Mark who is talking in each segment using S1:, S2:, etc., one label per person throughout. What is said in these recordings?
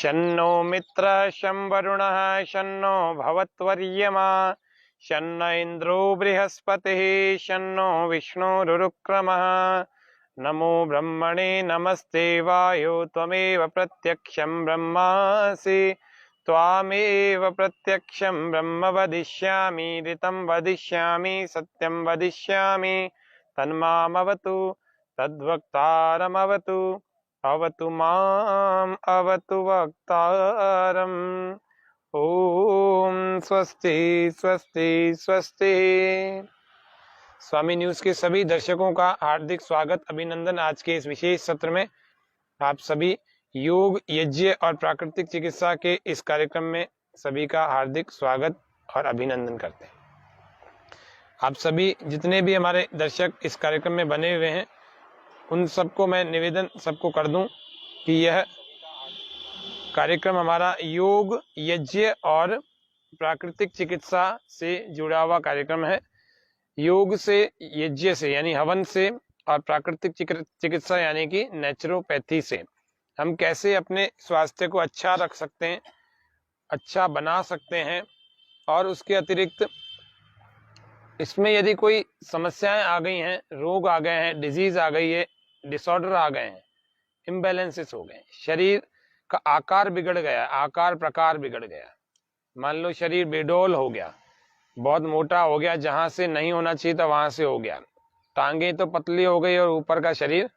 S1: शन्नो मित्रः शं वरुणः शन्नो भवत्वर्यमा शन्न इन्द्रो बृहस्पतिः शन्नो विष्णुरुक्रमः। नमो ब्रह्मणे नमस्ते वायो त्वमेव प्रत्यक्षं ब्रह्मासि त्वामेव प्रत्यक्षं ब्रह्म वदिष्यामि ऋतं वदिष्यामि सत्यं वदिष्यामि तन्मामवतु तद्वक्तारमवतु अवतु माम् अवतु वक्तारम्। ओम स्वस्ति स्वस्ति स्वस्ति। स्वामी न्यूज के सभी दर्शकों का हार्दिक स्वागत अभिनंदन। आज के इस विशेष सत्र में आप सभी योग यज्ञ और प्राकृतिक चिकित्सा के इस कार्यक्रम में सभी का हार्दिक स्वागत और अभिनंदन करते हैं। आप सभी जितने भी हमारे दर्शक इस कार्यक्रम में बने हुए हैं उन सबको मैं निवेदन सबको कर दूं कि यह कार्यक्रम हमारा योग यज्ञ और प्राकृतिक चिकित्सा से जुड़ा हुआ कार्यक्रम है। योग से यज्ञ से यानी हवन से और प्राकृतिक चिकित्सा यानी कि नेचुरोपैथी से हम कैसे अपने स्वास्थ्य को अच्छा रख सकते हैं, अच्छा बना सकते हैं। और उसके अतिरिक्त इसमें यदि कोई समस्याएं आ गई हैं, रोग आ गए हैं, डिजीज आ गई है, डिसऑर्डर आ गए हैं, इम्बैलेंसेस हो गए, शरीर का आकार बिगड़ गया, आकार प्रकार बिगड़ गया, मान लो शरीर बेडोल हो गया, बहुत मोटा हो गया, जहां से नहीं होना चाहिए था वहां से हो गया, टांगे तो पतली हो गई और ऊपर का शरीर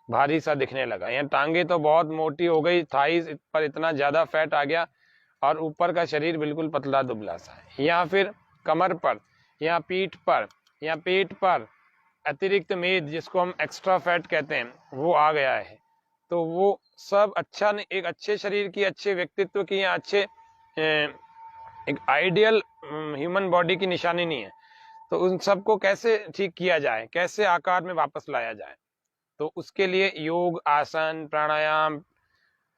S1: भारी सा दिखने लगा, या टांगे तो बहुत मोटी हो गई, थाइस पर इतना ज्यादा फैट आ गया और ऊपर का शरीर बिल्कुल पतला दुबला सा है, या फिर कमर पर या पीठ पर या पेट पर अतिरिक्त मेद जिसको हम एक्स्ट्रा फैट कहते हैं वो आ गया है, तो वो सब अच्छा नहीं, एक अच्छे शरीर की, अच्छे व्यक्तित्व की या अच्छे एक आइडियल ह्यूमन बॉडी की निशानी नहीं है। तो उन सबको कैसे ठीक किया जाए, कैसे आकार में वापस लाया जाए, तो उसके लिए योग, आसन, प्राणायाम,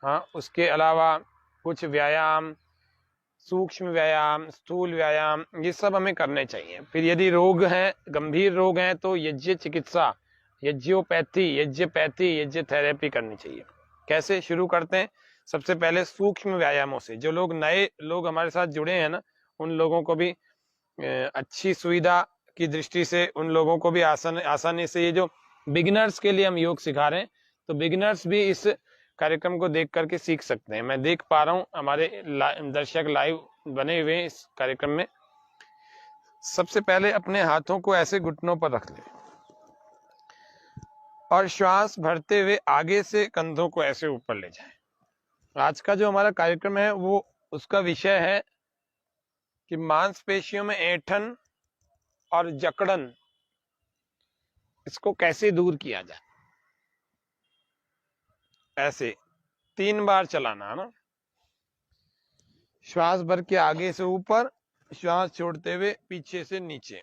S1: हाँ उसके अलावा कुछ व्यायाम, सूक्ष्म व्यायाम, स्थूल व्यायाम, ये सब हमें करने चाहिए। फिर यदि रोग हैं, गंभीर रोग हैं, तो यज्ञ चिकित्सा, यज्ञोपैथी, यज्ञ थेरेपी करनी चाहिए। कैसे शुरू करते हैं? सबसे पहले सूक्ष्म व्यायामों से। जो लोग नए लोग हमारे साथ जुड़े हैं ना, उन लोगों को भी अच्छी सुविधा की दृष्टि से उन लोगों को भी आसानी से, ये जो बिगिनर्स के लिए हम योग सिखा रहे हैं, तो बिगिनर्स भी इस कार्यक्रम को देख करके सीख सकते हैं। मैं देख पा रहा हूँ हमारे दर्शक लाइव बने हुए हैं इस कार्यक्रम में। सबसे पहले अपने हाथों को ऐसे घुटनों पर रख लें और श्वास भरते हुए आगे से कंधों को ऐसे ऊपर ले जाएं। आज का जो हमारा कार्यक्रम है वो उसका विषय है कि मांसपेशियों में ऐंठन और जकड़न, इसको कैसे दूर किया जाए। ऐसे 3 बार चलाना है ना, श्वास भर के आगे से ऊपर, श्वास छोड़ते हुए पीछे से नीचे,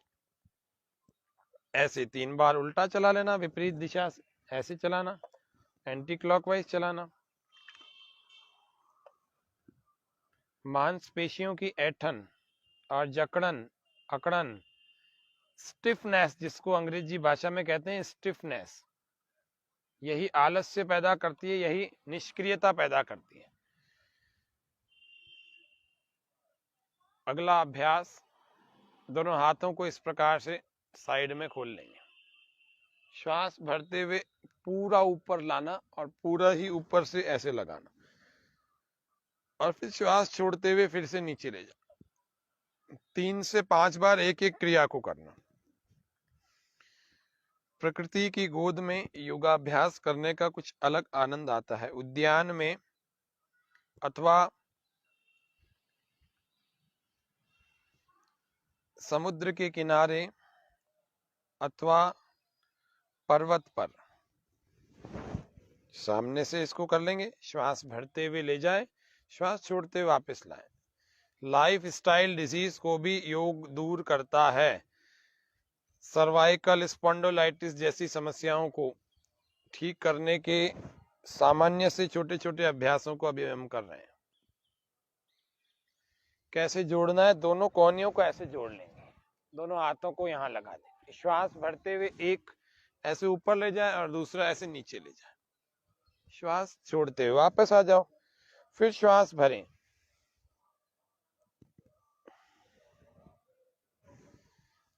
S1: ऐसे 3 बार उल्टा चला लेना, विपरीत दिशा से ऐसे चलाना, एंटी क्लॉकवाइज चलाना। मांसपेशियों की ऐंठन और जकड़न, अकड़न, स्टिफनेस जिसको अंग्रेजी भाषा में कहते हैं स्टिफनेस, यही आलस्य पैदा करती है, यही निष्क्रियता पैदा करती है। अगला अभ्यास, दोनों हाथों को इस प्रकार से साइड में खोल लेंगे, श्वास भरते हुए पूरा ऊपर लाना और पूरा ही ऊपर से ऐसे लगाना, और फिर श्वास छोड़ते हुए फिर से नीचे ले जाना। 3 से 5 बार एक एक क्रिया को करना। प्रकृति की गोद में योगाभ्यास करने का कुछ अलग आनंद आता है। उद्यान में अथवा समुद्र के किनारे अथवा पर्वत पर सामने से इसको कर लेंगे। श्वास भरते हुए ले जाए, श्वास छोड़ते हुए वापस लाए। लाइफ स्टाइल डिजीज को भी योग दूर करता है। सर्वाइकल स्पॉन्डिलोलाइटिस जैसी समस्याओं को ठीक करने के सामान्य से छोटे छोटे अभ्यासों को अभी हम कर रहे हैं। कैसे जोड़ना है? दोनों कोहनियों को ऐसे जोड़ लेंगे, दोनों हाथों को यहाँ लगा देंगे। श्वास भरते हुए एक ऐसे ऊपर ले जाए और दूसरा ऐसे नीचे ले जाए। श्वास छोड़ते हुए वापस आ जाओ, फिर श्वास भरें।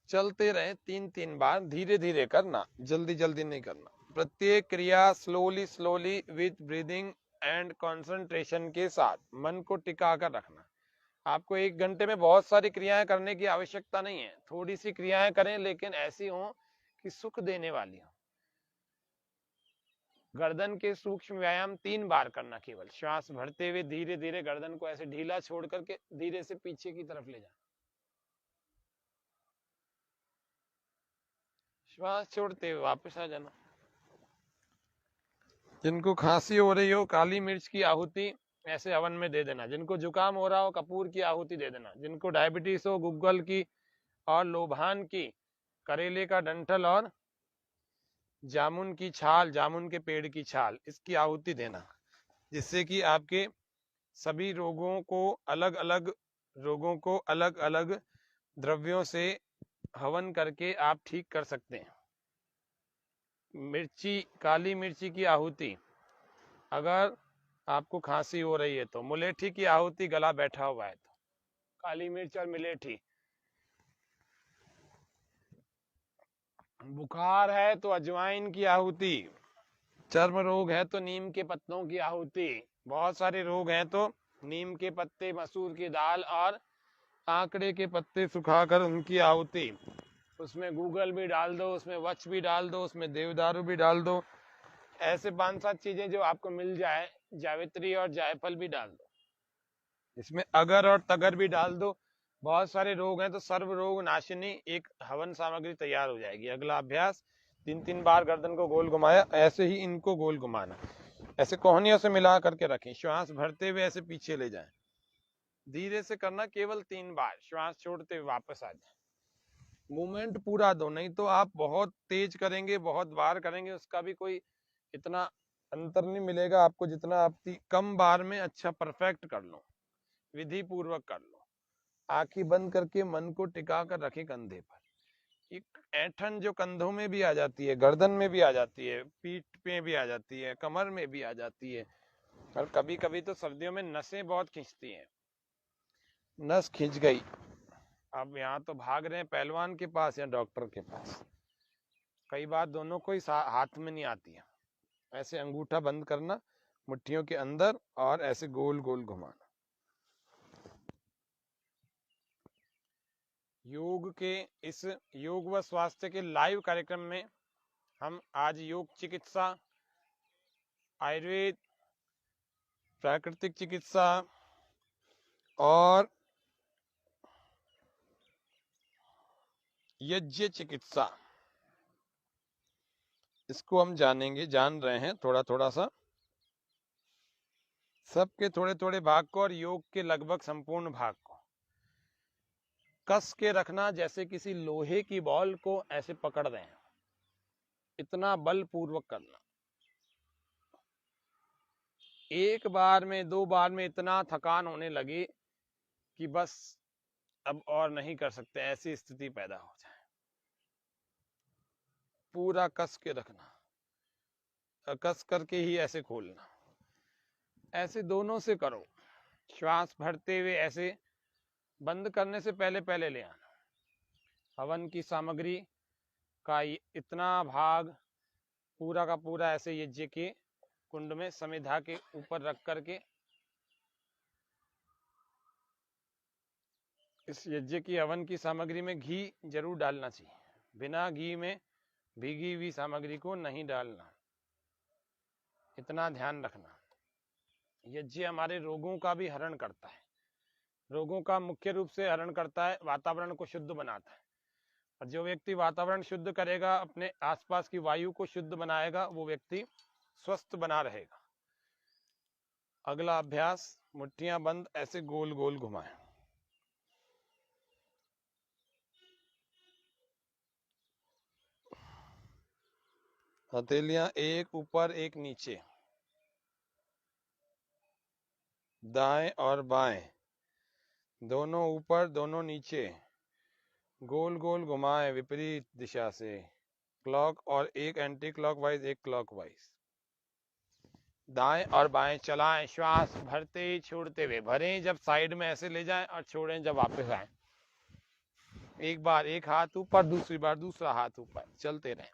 S1: चलते रहे 3-3 बार, धीरे धीरे करना, जल्दी जल्दी नहीं करना। प्रत्येक क्रिया slowly slowly with breathing and concentration के साथ मन को टिका कर रखना। आपको 1 घंटे में बहुत सारी क्रियाएं करने की आवश्यकता नहीं है, थोड़ी सी क्रियाएं करें लेकिन ऐसी हो कि सुख देने वाली हो। गर्दन के सूक्ष्म व्यायाम 3 बार करना, केवल श्वास भरते हुए धीरे धीरे गर्दन को ऐसे ढीला छोड़ करके धीरे से पीछे की तरफ ले जाना। श्वास छोड़ते हुए वापस आ जाना। जिनको खांसी हो रही हो, काली मिर्च की आहुति ऐसे हवन में दे देना। जिनको जुकाम हो रहा हो, कपूर की आहुति दे देना। जिनको डायबिटीज हो, गुग्गल की और लोभान की, करेले का डंठल और जामुन की छाल, जामुन के पेड़ की छाल, इसकी आहुति देना, जिससे कि आपके सभी रोगों को अलग अलग द्रव्यों से हवन करके आप ठीक कर सकते हैं। मिर्ची, काली मिर्ची की आहुति, अगर आपको खांसी हो रही है तो, मुलेठी की आहुति गला बैठा हुआ है तो, काली मिर्च और मिलेठी। बुखार है तो अजवाइन की आहुति, चर्म रोग है तो नीम के पत्तों की आहुति, बहुत सारे रोग हैं तो नीम के पत्ते, मसूर की दाल और आंकड़े के पत्ते सुखाकर उनकी आहुति। उसमें गूगल भी डाल दो, उसमें वच भी डाल दो, उसमें देवदारू भी डाल दो। ऐसे 5-7 चीजें जो आपको मिल जाए, जावित्री और जायफल भी डाल दो, इसमें अगर और तगर भी डाल दो। बहुत सारे रोग हैं तो सर्व रोग नाशिनी एक हवन सामग्री तैयार हो जाएगी। अगला अभ्यास, 3-3 बार गर्दन को गोल घुमाया, ऐसे ही इनको गोल घुमाना, ऐसे कोहनियों से मिला करके रखें। श्वास भरते हुए ऐसे पीछे ले जाएं, धीरे से करना, केवल 3 बार। श्वास छोड़ते हुए वापस आ जाए। मूवमेंट पूरा दो, नहीं तो आप बहुत तेज करेंगे, बहुत बार करेंगे, उसका भी कोई इतना अंतर नहीं मिलेगा आपको, जितना आप कम बार में अच्छा परफेक्ट कर लो, विधि पूर्वक कर लो। आंखें बंद करके मन को टिका कर रखें कंधे पर। एक ऐंठन जो कंधों में भी आ जाती है, गर्दन में भी आ जाती है, पीठ पे भी आ जाती है, कमर में भी आ जाती है, और कभी कभी तो सर्दियों में नसें बहुत खींचती हैं। नस खींच गई, अब यहाँ तो भाग रहे हैं पहलवान के पास या डॉक्टर के पास। कई बार दोनों को ही हाथ में नहीं आती है। ऐसे अंगूठा बंद करना मुट्ठियों के अंदर और ऐसे गोल गोल घुमाना। योग के इस योग व स्वास्थ्य के लाइव कार्यक्रम में हम आज योग चिकित्सा, आयुर्वेद, प्राकृतिक चिकित्सा और यज्ञ चिकित्सा, इसको हम जान रहे हैं थोड़ा थोड़ा सा, सबके थोड़े थोड़े भाग को, और योग के लगभग संपूर्ण भाग को कस के रखना, जैसे किसी लोहे की बॉल को ऐसे पकड़ रहे हैं, इतना बल पूर्वक करना। 1 बार में 2 बार में इतना थकान होने लगी कि बस अब और नहीं कर सकते, ऐसी स्थिति पैदा हो जाए। पूरा कस के रखना, कस करके ही ऐसे खोलना। ऐसे दोनों से करो। श्वास भरते हुए ऐसे बंद करने से पहले पहले ले आना। हवन की सामग्री का इतना भाग पूरा का पूरा ऐसे यज्ञ के कुंड में समिधा के ऊपर रख करके, इस यज्ञ की हवन की सामग्री में घी जरूर डालना चाहिए। बिना घी में भीगी हुई सामग्री को नहीं डालना, इतना ध्यान रखना। यज्ञ हमारे रोगों का भी हरण करता है, रोगों का मुख्य रूप से हरण करता है, वातावरण को शुद्ध बनाता है। और जो व्यक्ति वातावरण शुद्ध करेगा, अपने आसपास की वायु को शुद्ध बनाएगा, वो व्यक्ति स्वस्थ बना रहेगा। अगला अभ्यास, मुट्ठियां बंद ऐसे गोल गोल घुमाएं। हथेलियां एक ऊपर एक नीचे, दाएं और बाएं, दोनों ऊपर दोनों नीचे, गोल गोल घुमाएं विपरीत दिशा से, क्लॉक और एक एंटी क्लॉकवाइज, एक क्लॉकवाइज। दाएं और बाएं चलाएं, श्वास भरते ही छोड़ते हुए, भरें जब साइड में ऐसे ले जाएं और छोड़ें जब वापस आए। एक बार एक हाथ ऊपर, दूसरी बार दूसरा हाथ ऊपर, चलते रहें।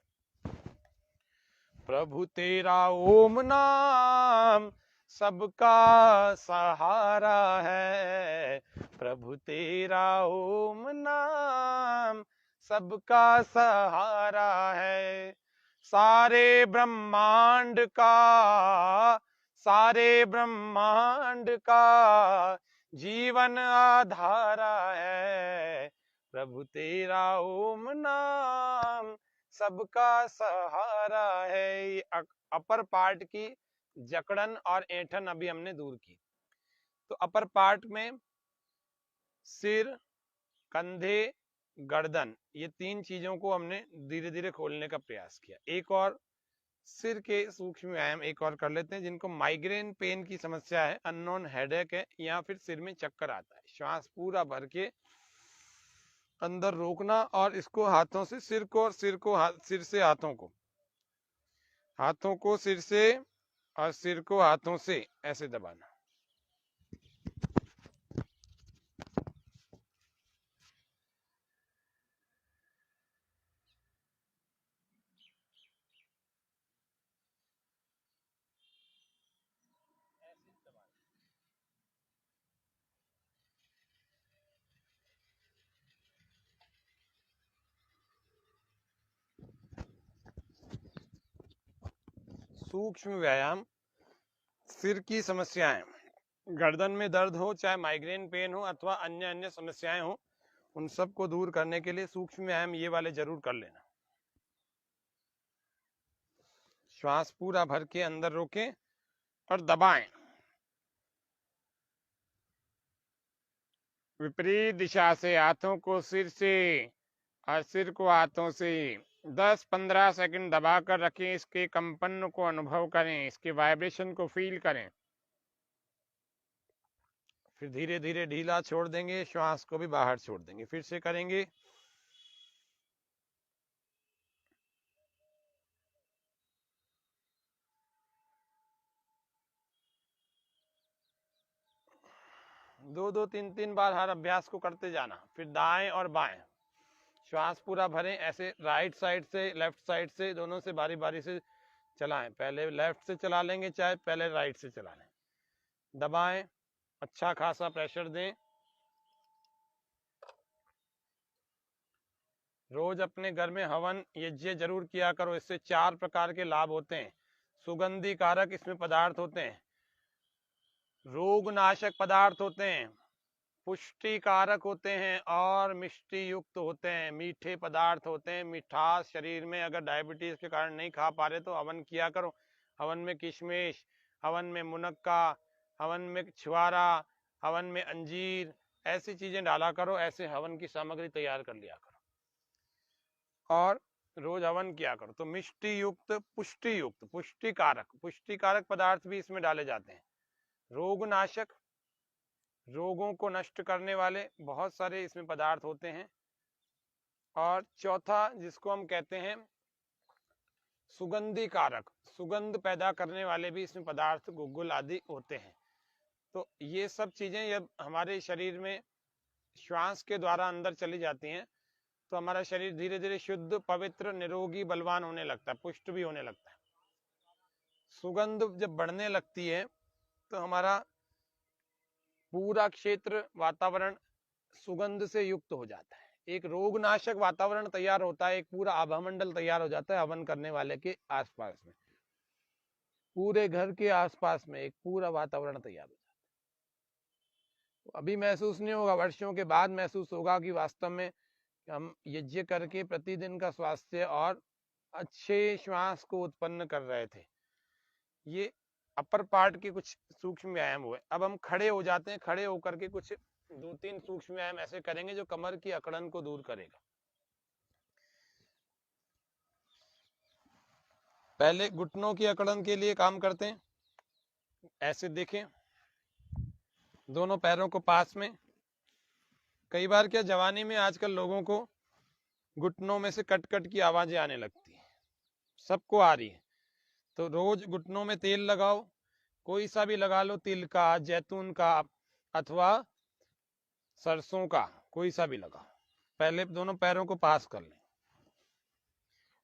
S1: प्रभु तेरा ओम नाम सबका सहारा है, प्रभु तेरा ओम नाम सबका सहारा है। सारे ब्रह्मांड का, सारे ब्रह्मांड का जीवन आधारा है, प्रभु तेरा ओम नाम सबका सहारा है। ये अपर पार्ट की जकड़न और ऐंठन अभी हमने दूर की। तो अपर पार्ट में सिर, कंधे, गर्दन, ये तीन चीजों को हमने धीरे धीरे खोलने का प्रयास किया। एक और सिर के सूक्ष्म व्यायाम एक और कर लेते हैं। जिनको माइग्रेन पेन की समस्या है, अननोन हेडेक है, या फिर सिर में चक्कर आता है, श्वास पूरा भर के अंदर रोकना और इसको हाथों से सिर को, और सिर को सिर से हाथों को, हाथों को सिर से और सिर को हाथों से ऐसे दबाना। सूक्ष्म व्यायाम सिर की समस्याएं, गर्दन में दर्द हो, चाहे माइग्रेन पेन हो अथवा अन्य अन्य समस्याएं हो, उन सब को दूर करने के लिए सूक्ष्म व्यायाम ये वाले जरूर कर लेना। श्वास पूरा भर के अंदर रोकें और दबाएं। विपरीत दिशा से हाथों को सिर से और सिर को हाथों से 10-15 सेकंड दबा कर रखें। इसके कंपन को अनुभव करें, इसके वाइब्रेशन को फील करें। फिर धीरे धीरे ढीला छोड़ देंगे, श्वास को भी बाहर छोड़ देंगे। फिर से करेंगे। दो दो तीन तीन बार हर अभ्यास को करते जाना। फिर दाएं और बाएं, श्वास पूरा भरें। ऐसे राइट साइड से लेफ्ट साइड से दोनों से बारी बारी से चलाएं। पहले लेफ्ट से चला लेंगे, चाहे पहले राइट से चला लें। दबाएं, अच्छा खासा प्रेशर दें। रोज अपने घर में हवन यज्ञ जरूर किया करो। इससे 4 प्रकार के लाभ होते हैं। सुगंधि कारक इसमें पदार्थ होते हैं, रोग नाशक पदार्थ होते हैं, पुष्टि कारक होते हैं और मिष्टि युक्त होते हैं, मीठे पदार्थ होते हैं। मिठास शरीर में, अगर डायबिटीज के कारण नहीं खा पा रहे तो हवन किया करो। हवन में किशमिश, हवन में मुनक्का, हवन में छुआरा, हवन में अंजीर, ऐसी चीजें डाला करो। ऐसे हवन की सामग्री तैयार कर लिया करो और रोज हवन किया करो। तो मिष्टि युक्त, पुष्टि युक्त, पुष्टिकारक पदार्थ भी इसमें डाले जाते हैं। रोग नाशक, रोगों को नष्ट करने वाले बहुत सारे इसमें पदार्थ होते हैं। और चौथा जिसको हम कहते हैं सुगंधि कारक, सुगंध पैदा करने वाले भी इसमें पदार्थ गुग्गुल आदि होते हैं। तो ये सब चीजें जब हमारे शरीर में श्वास के द्वारा अंदर चली जाती हैं तो हमारा शरीर धीरे धीरे शुद्ध, पवित्र, निरोगी, बलवान होने लगता है, पुष्ट भी होने लगता है। सुगंध जब बढ़ने लगती है तो हमारा पूरा क्षेत्र, वातावरण सुगंध से युक्त हो जाता है। एक रोगनाशक वातावरण तैयार होता है, एक पूरा आभामंडल तैयार हो जाता है हवन करने वाले के आसपास में। पूरे घर के आसपास में एक पूरा वातावरण तैयार हो जाता है। तो अभी महसूस नहीं होगा, वर्षों के बाद महसूस होगा कि वास्तव में हम यज्ञ करके प्रतिदिन का स्वास्थ्य और अच्छे श्वास को उत्पन्न कर रहे थे। ये अपर पार्ट के कुछ सूक्ष्म व्यायाम हुए। अब हम खड़े हो जाते हैं। खड़े होकर के कुछ 2-3 सूक्ष्म व्यायाम ऐसे करेंगे जो कमर की अकड़न को दूर करेगा। पहले घुटनों की अकड़न के लिए काम करते हैं। ऐसे देखें, दोनों पैरों को पास में। कई बार क्या जवानी में आजकल लोगों को घुटनों में से कट कट की आवाजें आने लगती है, सबको आ रही है। तो रोज घुटनों में तेल लगाओ, कोई सा भी लगा लो, तिल का, जैतून का अथवा सरसों का, कोई सा भी लगाओ। पहले दोनों पैरों को पास कर लें,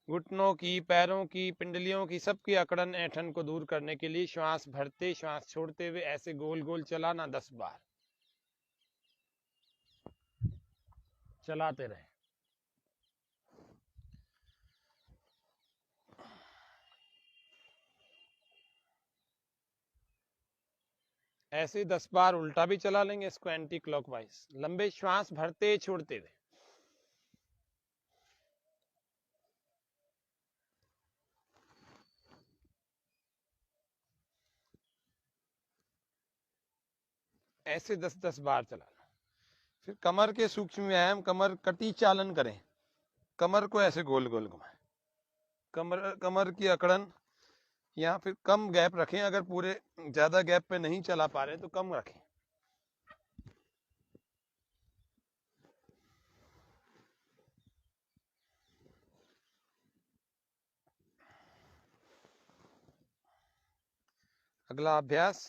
S1: घुटनों की, पैरों की, पिंडलियों की, सबकी अकड़न ऐंठन को दूर करने के लिए श्वास भरते श्वास छोड़ते हुए ऐसे गोल गोल चलाना 10 बार चलाते रहे। ऐसे 10 बार उल्टा भी चला लेंगे इसको, एंटी क्लॉकवाइज। लंबे श्वास भरते छोड़ते हुए। ऐसे 10-10 बार चलाना। फिर कमर के सूक्ष्म व्यायाम, कमर कटी चालन करें। कमर को ऐसे गोल गोल घुमाएं, कमर की अकड़न, या फिर कम गैप रखें। अगर पूरे ज्यादा गैप पे नहीं चला पा रहे तो कम रखें। अगला अभ्यास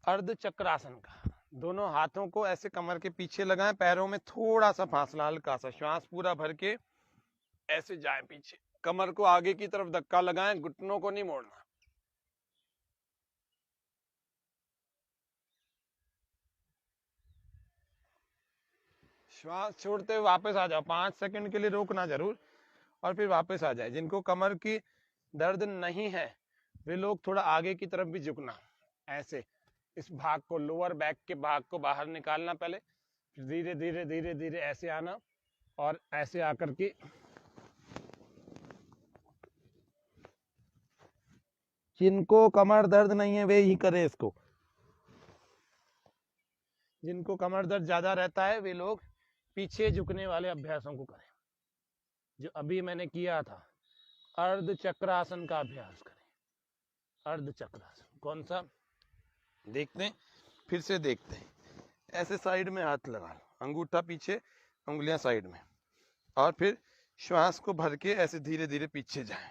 S1: अर्ध चक्रासन का। दोनों हाथों को ऐसे कमर के पीछे लगाएं, पैरों में थोड़ा सा फासला, हल्का सा, श्वास पूरा भर के ऐसे जाए पीछे। कमर को आगे की तरफ धक्का लगाएं, घुटनों को नहीं मोड़ना। श्वास छोड़ते हुए वापस आ जाओ, 5 सेकंड के लिए रोकना जरूर, और फिर वापस आ जाए। जिनको कमर की दर्द नहीं है वे लोग थोड़ा आगे की तरफ भी झुकना, ऐसे इस भाग को, लोअर बैक के भाग को बाहर निकालना पहले, फिर धीरे धीरे धीरे धीरे ऐसे आना, और ऐसे आकर के जिनको कमर दर्द नहीं है वे ही करें इसको। जिनको कमर दर्द ज्यादा रहता है वे लोग पीछे झुकने वाले अभ्यासों को करें, जो अभी मैंने किया था। अर्ध चक्रासन का अभ्यास करें। अर्ध चक्रासन कौन सा देखते हैं, फिर से देखते हैं। ऐसे साइड में हाथ लगा लो, अंगूठा पीछे, उंगलियां साइड में, और फिर श्वास को भर के ऐसे धीरे धीरे पीछे जाएं।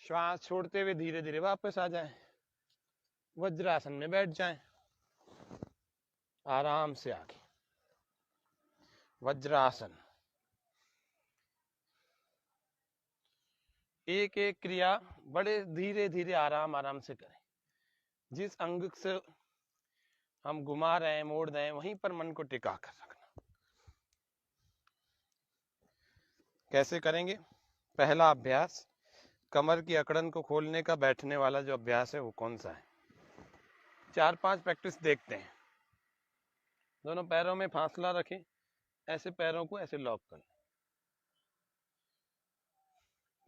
S1: श्वास छोड़ते हुए धीरे धीरे वापस आ जाएं। वज्रासन में बैठ जाएं, आराम से आगे। वज्रासन। एक एक क्रिया बड़े धीरे धीरे आराम आराम से करें। जिस अंग से हम घुमा रहे हैं, मोड़ रहे हैं, वहीं पर मन को टिका कर रखना। कैसे करेंगे? पहला अभ्यास, कमर की अकड़न को खोलने का बैठने वाला जो अभ्यास है वो कौन सा है? 4-5 प्रैक्टिस देखते हैं। दोनों पैरों में फासला रखें, ऐसे पैरों को ऐसे लॉक कर लें,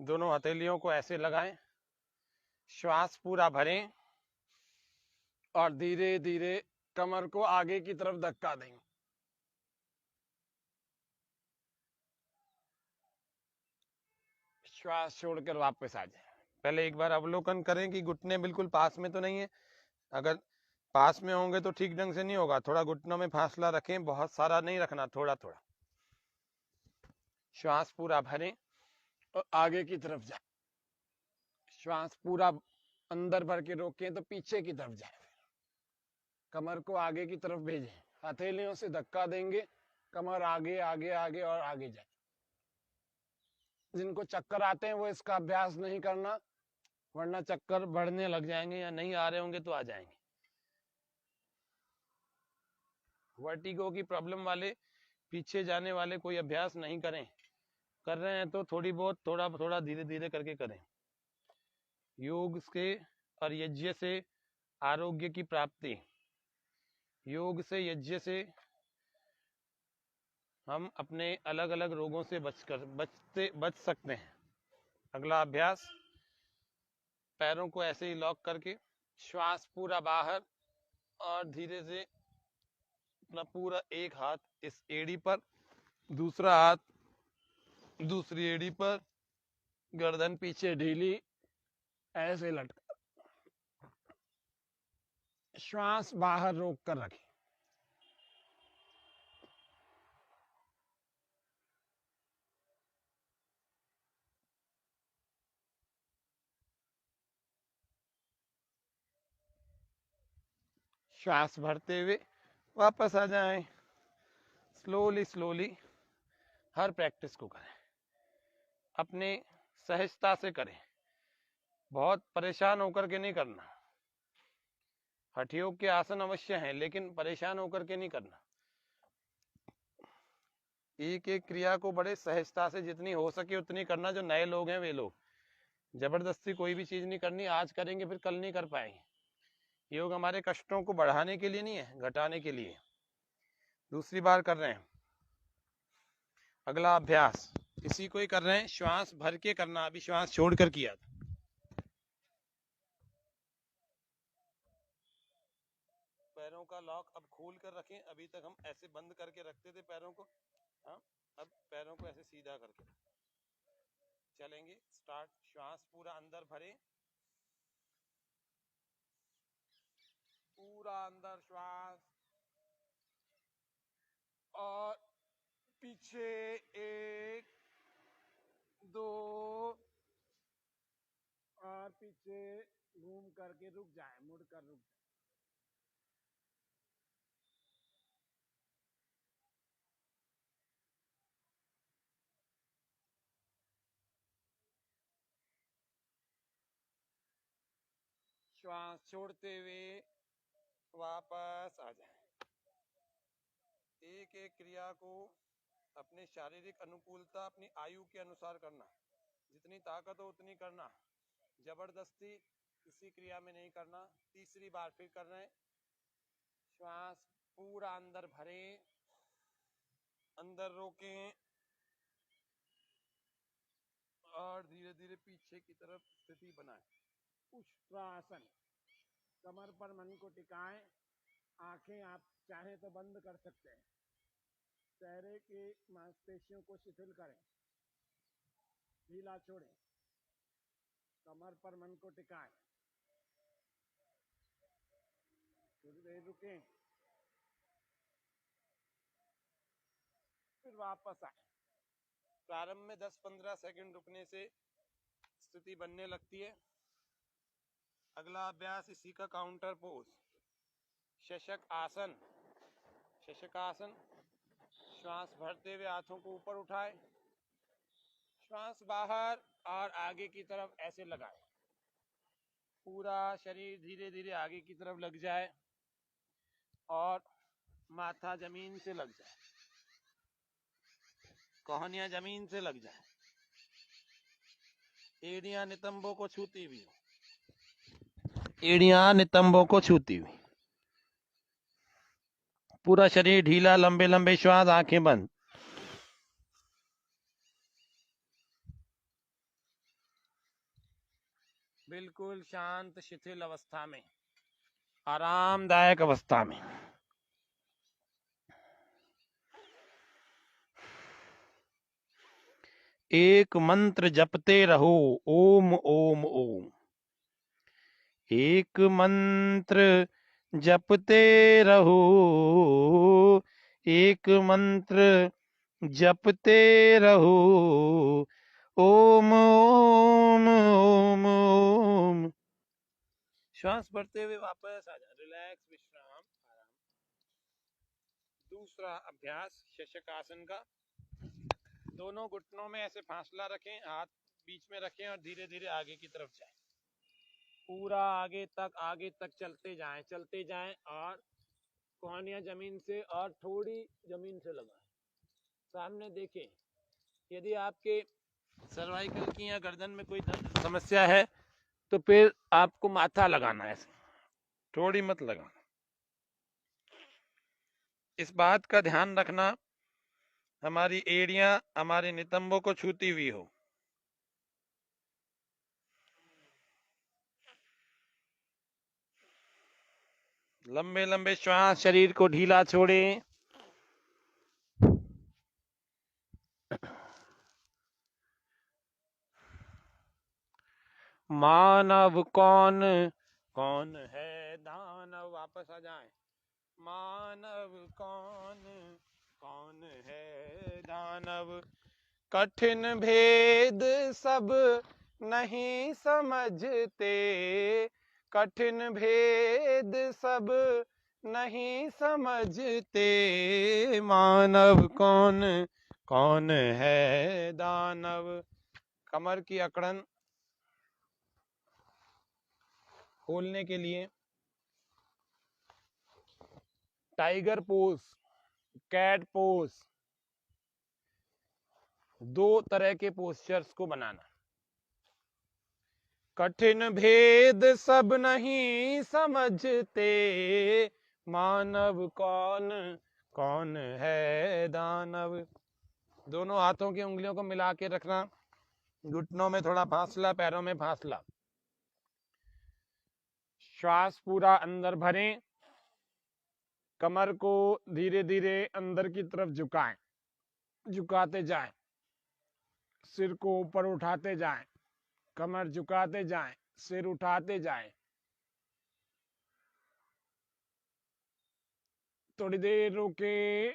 S1: दोनों हथेलियों को ऐसे लगाएं, श्वास पूरा भरें, और धीरे धीरे कमर को आगे की तरफ धक्का दें। श्वास छोड़कर वापस आ जाए। पहले एक बार अवलोकन करें कि घुटने बिल्कुल पास में तो नहीं है। अगर पास में होंगे तो ठीक ढंग से नहीं होगा। थोड़ा घुटनों में फासला रखें, बहुत सारा नहीं रखना, थोड़ा थोड़ा। श्वास पूरा भरें और आगे की तरफ जाए। श्वास पूरा अंदर भर के रोकें तो पीछे की तरफ जाए। कमर को आगे की तरफ भेजें, हथेलियों से धक्का देंगे, कमर आगे आगे आगे और आगे जाए। जिनको चक्कर आते हैं वो इसका अभ्यास नहीं करना, वरना चक्कर बढ़ने लग जाएंगे, या नहीं आ रहे होंगे तो आ जाएंगे। वर्टिगो की प्रॉब्लम वाले, पीछे जाने वाले कोई अभ्यास नहीं करें। कर रहे हैं तो थोड़ी बहुत, थोड़ा थोड़ा धीरे धीरे करके करें। योग से और यज्ञ से आरोग्य की प्राप्ति, योग से यज्ञ से हम अपने अलग अलग रोगों से बच सकते हैं। अगला अभ्यास, पैरों को ऐसे ही लॉक करके श्वास पूरा बाहर, और धीरे से अपना पूरा एक हाथ इस एड़ी पर, दूसरा हाथ दूसरी एड़ी पर, गर्दन पीछे ढीली, ऐसे लटका, श्वास बाहर रोक कर रखें। श्वास भरते हुए वापस आ जाएं। स्लोली स्लोली हर प्रैक्टिस को करें, अपने सहजता से करें, बहुत परेशान होकर के नहीं करना। हठ योग के आसन अवश्य हैं, लेकिन परेशान होकर के नहीं करना। एक एक क्रिया को बड़े सहजता से जितनी हो सके उतनी करना। जो नए लोग हैं वे लोग जबरदस्ती कोई भी चीज नहीं करनी। आज करेंगे फिर कल नहीं कर पाएंगे। योग हमारे कष्टों को बढ़ाने के लिए नहीं है, घटाने के लिए। दूसरी बार कर रहे हैं। अगला अभ्यास इसी को ही कर रहे हैं, श्वास भर के करना, अभी श्वास छोड़कर किया था। पैरों का लॉक अब खोल कर रखें। अभी तक हम ऐसे बंद करके रखते थे पैरों को, हाँ, अब पैरों को ऐसे सीधा करके चलेंगे। स्टार्ट। श्वास पूरा अंदर भरे, पूरा अंदर श्वास, और पीछे 1 2, और पीछे घूम करके रुक जाए, मुड़ कर रुक जाए। श्वास छोड़ते हुए वापस आ जाए। एक एक क्रिया को अपने शारीरिक अनुकूलता, अपनी आयु के अनुसार करना। जितनी ताकत हो उतनी करना, जबरदस्ती किसी क्रिया में नहीं करना। तीसरी बार फिर कर रहे हैं। श्वास पूरा अंदर भरें, अंदर रोकें, और धीरे धीरे पीछे की तरफ स्थिति बनाएं। उष्ट्रासन। कमर पर मन को टिकाएं, आंखें आप चाहें तो बंद कर सकते हैं। चेहरे की मांसपेशियों को शिथिल करें, ढीला छोड़ें, कमर पर मन को टिकाएं, थोड़ी देर रुकें, फिर वापस आए। प्रारंभ में 10-15 सेकंड रुकने से स्थिति बनने लगती है। अगला अभ्यास इसी का काउंटर पोज, शशक आसन। शशक आसन। श्वास भरते हुए हाथों को ऊपर उठाएं, श्वास बाहर और आगे की तरफ ऐसे लगाएं। पूरा शरीर धीरे धीरे आगे की तरफ लग जाए और माथा जमीन से लग जाए, कोहनियां जमीन से लग जाए, एड़ियां नितंबों को छूती हुई, एड़ियां नितंबों को छूती हुई, पूरा शरीर ढीला, लंबे लंबे श्वास, आंखें बंद। बिल्कुल शांत शिथिल अवस्था में, आरामदायक अवस्था में। एक मंत्र जपते रहो, ओम ओम ओम। एक मंत्र जपते रहो, एक मंत्र जपते रहो, ओम ओम ओम ओम। श्वास भरते हुए वापस आ जाए, रिलैक्स, विश्राम, आराम। दूसरा अभ्यास शशक आसन का। दोनों घुटनों में ऐसे फासला रखें, हाथ बीच में रखें और धीरे धीरे आगे की तरफ जाएं। पूरा आगे तक चलते जाएं और कोहनियां जमीन से और थोड़ी जमीन से लगाएं। सामने देखें। यदि आपके सर्वाइकल की या गर्दन में कोई समस्या है तो फिर आपको माथा लगाना है, थोड़ी मत लगाना। इस बात का ध्यान रखना हमारी एड़ियां हमारे नितंबों को छूती हुई हो। लंबे लंबे श्वास, शरीर को ढीला छोड़ें। मानव कौन कौन है, दानव, वापस आ जाए। मानव कौन कौन है दानव, कठिन भेद सब नहीं समझते, कठिन भेद सब नहीं समझते, मानव कौन कौन है दानव। कमर की अकड़न खोलने के लिए टाइगर पोज, कैट पोज, दो तरह के पोस्चर्स को बनाना। कठिन भेद सब नहीं समझते, मानव कौन कौन है दानव। दोनों हाथों की उंगलियों को मिला के रखना, घुटनों में थोड़ा फासला, पैरों में फासला। श्वास पूरा अंदर भरें, कमर को धीरे धीरे अंदर की तरफ झुकाएं, झुकाते जाएं, सिर को ऊपर उठाते जाएं, कमर झुकाते जाएं, सिर उठाते जाएं। थोड़ी देर रुके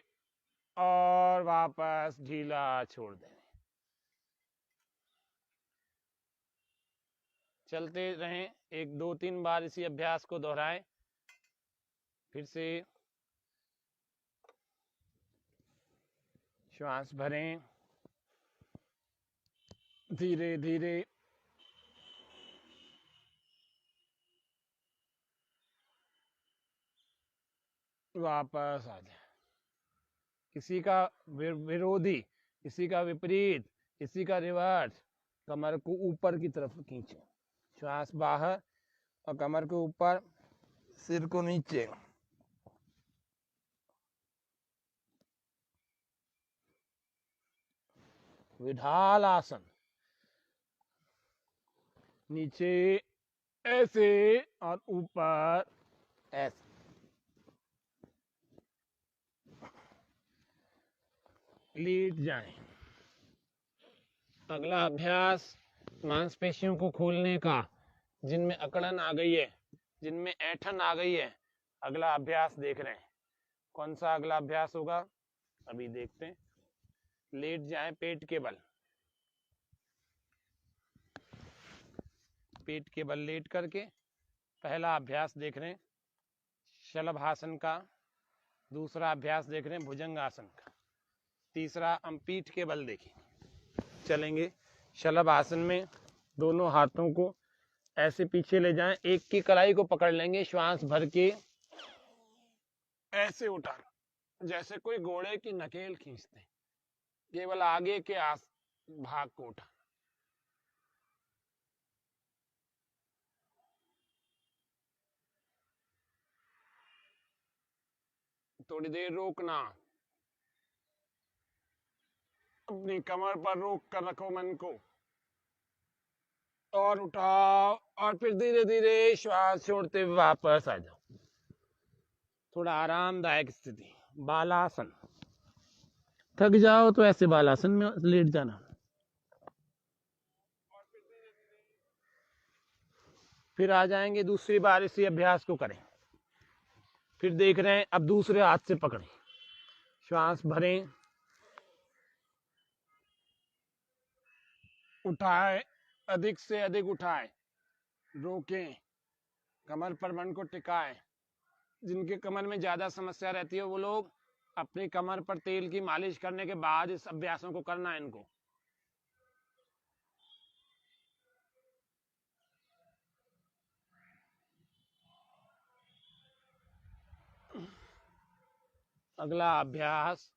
S1: और वापस ढीला छोड़ दें। चलते रहें, 1-2-3 बार इसी अभ्यास को दोहराएं। फिर से श्वास भरें, धीरे धीरे वापस आ जाए। किसी का विरोधी, किसी का विपरीत, किसी का रिवर्स, कमर को ऊपर की तरफ खींचे, श्वास बाहर और कमर को ऊपर, सिर को नीचे। विढाल आसन, नीचे ऐसे और ऊपर ऐसे। लेट जाएं। अगला अभ्यास मांसपेशियों को खोलने का, जिनमें अकड़न आ गई है, जिनमें ऐंठन आ गई है, अगला अभ्यास देख रहे हैं। कौन सा अगला अभ्यास होगा अभी देखते हैं। लेट जाएं पेट के बल, पेट के बल लेट करके पहला अभ्यास देख रहे हैं शलभासन का, दूसरा अभ्यास देख रहे हैं भुजंगासन का, तीसरा हम पीठ के बल देखेंगे। चलेंगे शलभ आसन में, दोनों हाथों को ऐसे पीछे ले जाएं, एक की कलाई को पकड़ लेंगे, श्वास भर के ऐसे उठाना, जैसे कोई घोड़े की नकेल खींचते, केवल आगे के भाग को उठा। थोड़ी देर रोकना, अपनी कमर पर रोक कर रखो मन को, और उठाओ, और फिर धीरे धीरे श्वास छोड़ते हुए वापस आ जाओ। थोड़ा आरामदायक स्थिति, बालासन। थक जाओ तो ऐसे बालासन में लेट जाना। फिर आ जाएंगे, दूसरी बार इसी अभ्यास को करें। फिर देख रहे हैं, अब दूसरे हाथ से पकड़ें, श्वास भरें, उठाए, अधिक से अधिक उठाए, रोकें, कमर पर मन को टिकाएं। जिनके कमर में ज्यादा समस्या रहती है वो लोग अपनी कमर पर तेल की मालिश करने के बाद इस अभ्यासों को करना है इनको। अगला अभ्यास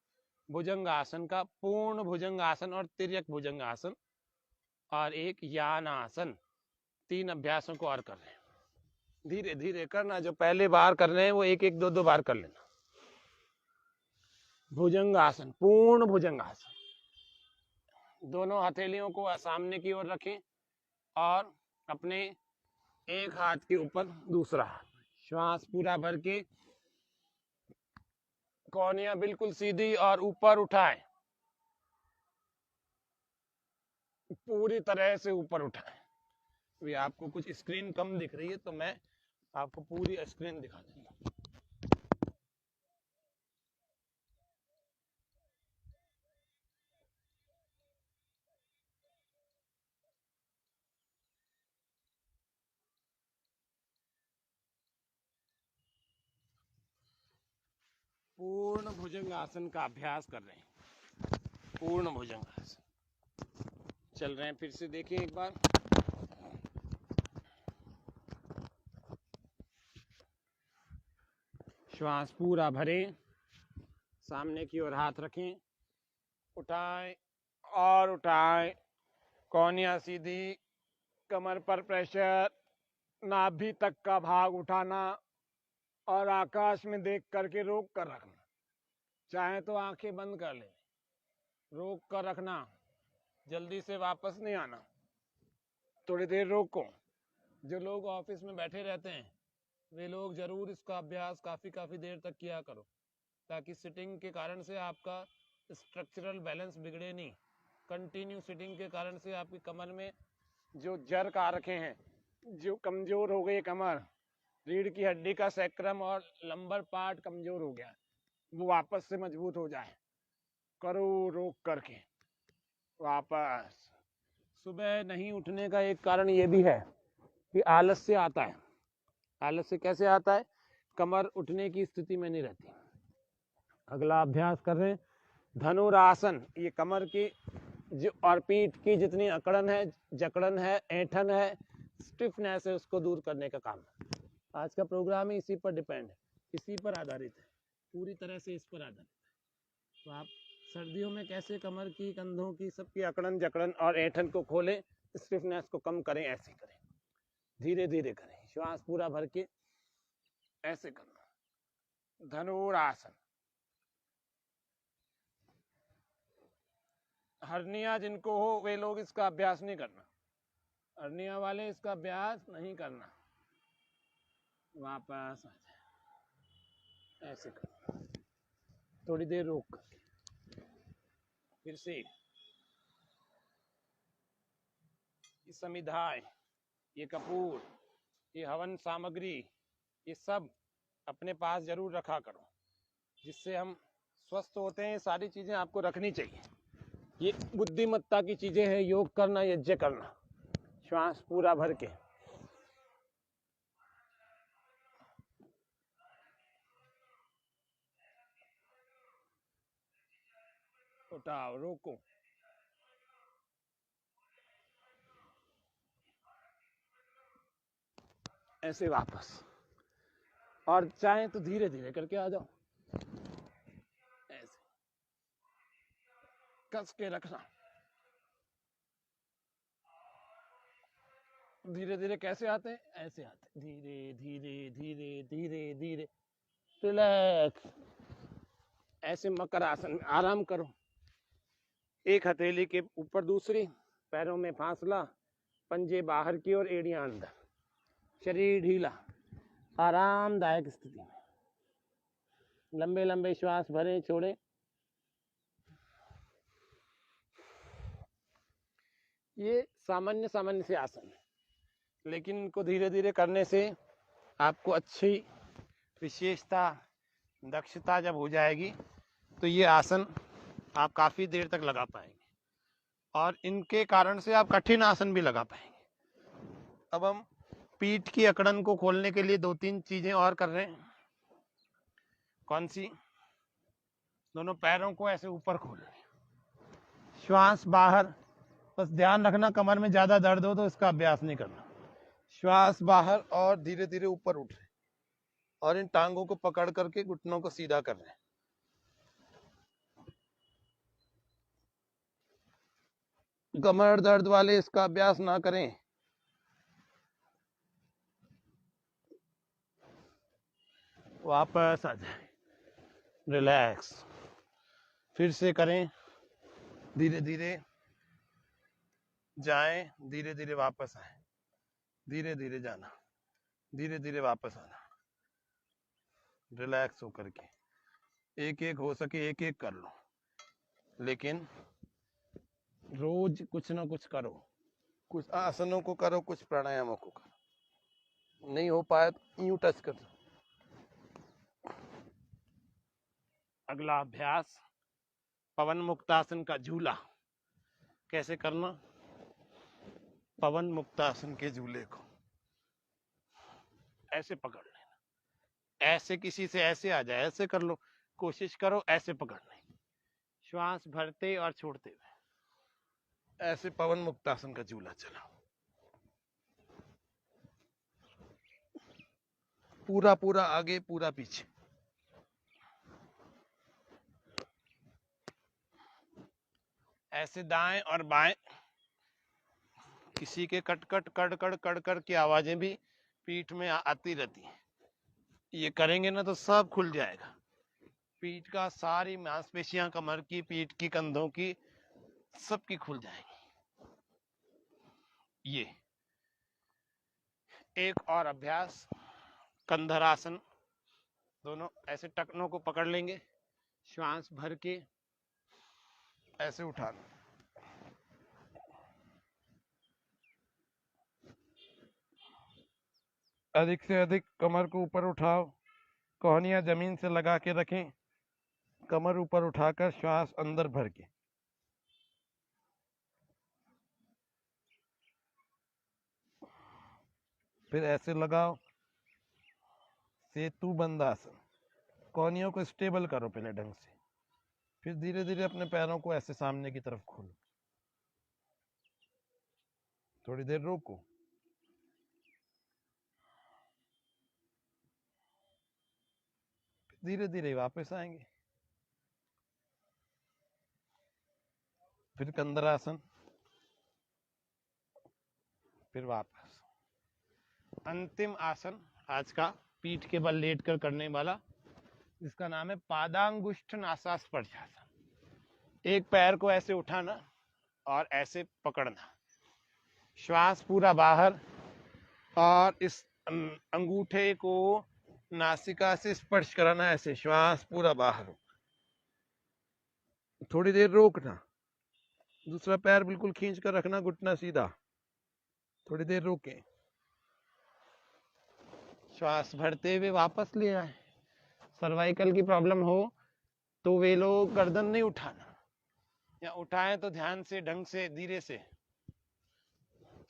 S1: भुजंगासन का, पूर्ण भुजंगासन और तिर्यक भुजंगासन और एक यानासन। 3 अभ्यासों को और कर रहे हैं। धीरे धीरे करना, जो पहले बार कर रहे हैं वो 1-1, 2-2 बार कर लेना। भुजंगासन, पूर्ण भुजंगासन। दोनों हथेलियों को सामने की ओर रखें और अपने एक हाथ के ऊपर दूसरा हाथ, श्वास पूरा भर के, कोहनियां बिल्कुल सीधी और ऊपर उठाएं, पूरी तरह से ऊपर उठाएं। अभी आपको कुछ स्क्रीन कम दिख रही है तो मैं आपको पूरी स्क्रीन दिखा देंगे। पूर्ण भुजंग आसन का अभ्यास कर रहे हैं। पूर्ण भुजंग आसन चल रहे हैं, फिर से देखिए एक बार। श्वास पूरा भरें, सामने की ओर हाथ रखें, उठाएं और उठाएं, कोहनियां सीधी, कमर पर प्रेशर, नाभि तक का भाग उठाना और आकाश में देख करके रोक कर रखना। चाहे तो आंखें बंद कर लें, रोक कर रखना, जल्दी से वापस नहीं आना, थोड़ी देर रोको। जो लोग ऑफिस में बैठे रहते हैं वे लोग जरूर इसका अभ्यास काफ़ी देर तक किया करो, ताकि सिटिंग के कारण से आपका स्ट्रक्चरल बैलेंस बिगड़े नहीं। कंटिन्यू सिटिंग के कारण से आपकी कमर में जो जर्क आ रखे हैं, जो कमज़ोर हो गई कमर, रीढ़ की हड्डी का सैक्रम और लंबर पार्ट कमज़ोर हो गया, वो वापस से मजबूत हो जाए। करो रोक करके वापस। सुबह नहीं उठने का एक कारण ये भी है कि आलस से आता है। आलस से कैसे आता है? कमर उठने की स्थिति में नहीं रहती। अगला अभ्यास कर रहे हैं धनुरासन। ये कमर की जो और पीठ की जितनी अकड़न है, जकड़न है, ऐंठन है, स्टिफनेस है, उसको दूर करने का काम है। आज का प्रोग्राम ही इसी पर डिपेंड है, इसी पर आधारित है, पूरी तरह से इस पर आधारित है। तो आप सर्दियों में कैसे कमर की, कंधों की, सबकी अकड़न जकड़न और ऐंठन को खोलें, स्टिफनेस को कम करें, ऐसे करें, धीरे धीरे करें, श्वास पूरा भर के ऐसे करना। धनुरासन। हर्निया जिनको हो वे लोग इसका अभ्यास नहीं करना, हर्निया वाले इसका अभ्यास नहीं करना। वापस आ जाए, ऐसे करना, थोड़ी देर रोक कर फिर से। ये समिधाएं, ये कपूर, ये हवन सामग्री, ये सब अपने पास जरूर रखा करो, जिससे हम स्वस्थ होते हैं। सारी चीजें आपको रखनी चाहिए। ये बुद्धिमत्ता की चीजें हैं, योग करना, यज्ञ करना। श्वास पूरा भर के उठाओ, रोको, ऐसे वापस। और चाहे तो धीरे धीरे करके आ जाओ, ऐसे कस के रखना। धीरे धीरे कैसे आते हैं? ऐसे आते, धीरे धीरे धीरे धीरे धीरे, रिलैक्स। ऐसे मकर आसन में आराम करो, एक हथेली के ऊपर दूसरी, पैरों में फासला, पंजे बाहर की और एड़ियां अंदर, शरीर ढीला, आरामदायक स्थिति में। लंबे लंबे श्वास भरें, छोड़ें। ये सामान्य सामान्य से आसन है, लेकिन इनको धीरे धीरे करने से आपको अच्छी विशेषता, दक्षता जब हो जाएगी तो ये आसन आप काफ़ी देर तक लगा पाएंगे, और इनके कारण से आप कठिन आसन भी लगा पाएंगे। अब हम पीठ की अकड़न को खोलने के लिए 2-3 चीजें और कर रहे हैं। कौन सी? दोनों पैरों को ऐसे ऊपर खोल रहे हैं, श्वास बाहर। बस ध्यान रखना कमर में ज्यादा दर्द हो तो इसका अभ्यास नहीं करना। श्वास बाहर और धीरे धीरे ऊपर उठ रहे हैं, और इन टांगों को पकड़ करके घुटनों को सीधा कर रहे हैं। कमर दर्द वाले इसका अभ्यास ना करें। वापस आ जाए, रिलैक्स। फिर से करें, धीरे धीरे जाएं, धीरे धीरे वापस आए, धीरे धीरे जाना, धीरे धीरे वापस आना, रिलैक्स होकर के। एक एक हो सके एक एक कर लो, लेकिन रोज कुछ ना कुछ करो, कुछ आसनों को करो, कुछ प्राणायामों को करो। नहीं हो पाया तो यूं टच कर दो। अगला अभ्यास पवन मुक्तासन का झूला। कैसे करना? पवन मुक्तासन के झूले को ऐसे पकड़ लेना, ऐसे किसी से ऐसे आ जाए ऐसे कर लो, कोशिश करो ऐसे पकड़ने, श्वास भरते और छोड़ते हुए ऐसे पवन मुक्तासन का झूला चलाओ। पूरा पूरा आगे पूरा पीछे। ऐसे दाएं और बाएं, किसी के कट कट कड़ कड़ कड़ कड़ की आवाजें भी पीठ में आती रहती है। ये करेंगे ना तो सब खुल जाएगा, पीठ का सारी मांसपेशियां, कमर की, पीठ की, कंधों की, सबकी खुल जाएगी। ये एक और अभ्यास कंधरासन। दोनों ऐसे टखनों को पकड़ लेंगे, श्वास भर के ऐसे उठाना, अधिक से अधिक कमर को ऊपर उठाओ, कोहनियां जमीन से लगा के रखें, कमर ऊपर उठाकर श्वास अंदर भर के। फिर ऐसे लगाओ, सेतु बंद आसन। कोहनियों को स्टेबल करो पहले ढंग से, फिर धीरे धीरे अपने पैरों को ऐसे सामने की तरफ खोलो, थोड़ी देर रोको, धीरे धीरे वापस आएंगे। फिर कंधरासन, फिर वापस। अंतिम आसन आज का पीठ के बल लेट कर करने वाला, जिसका नाम है पादांगुष्ठ नासास्पर्शासन। एक पैर को ऐसे उठाना और ऐसे पकड़ना, श्वास पूरा बाहर, और इस अंगूठे को नासिका से स्पर्श कराना, ऐसे श्वास पूरा बाहर। थोड़ी देर रोकना, दूसरा पैर बिल्कुल खींच कर रखना, घुटना सीधा, थोड़ी देर रोकें, श्वास भरते हुए वापस ले आए। सर्वाइकल की प्रॉब्लम हो तो वे लोग गर्दन नहीं उठाना, या उठाएं तो ध्यान से, ढंग से, धीरे से।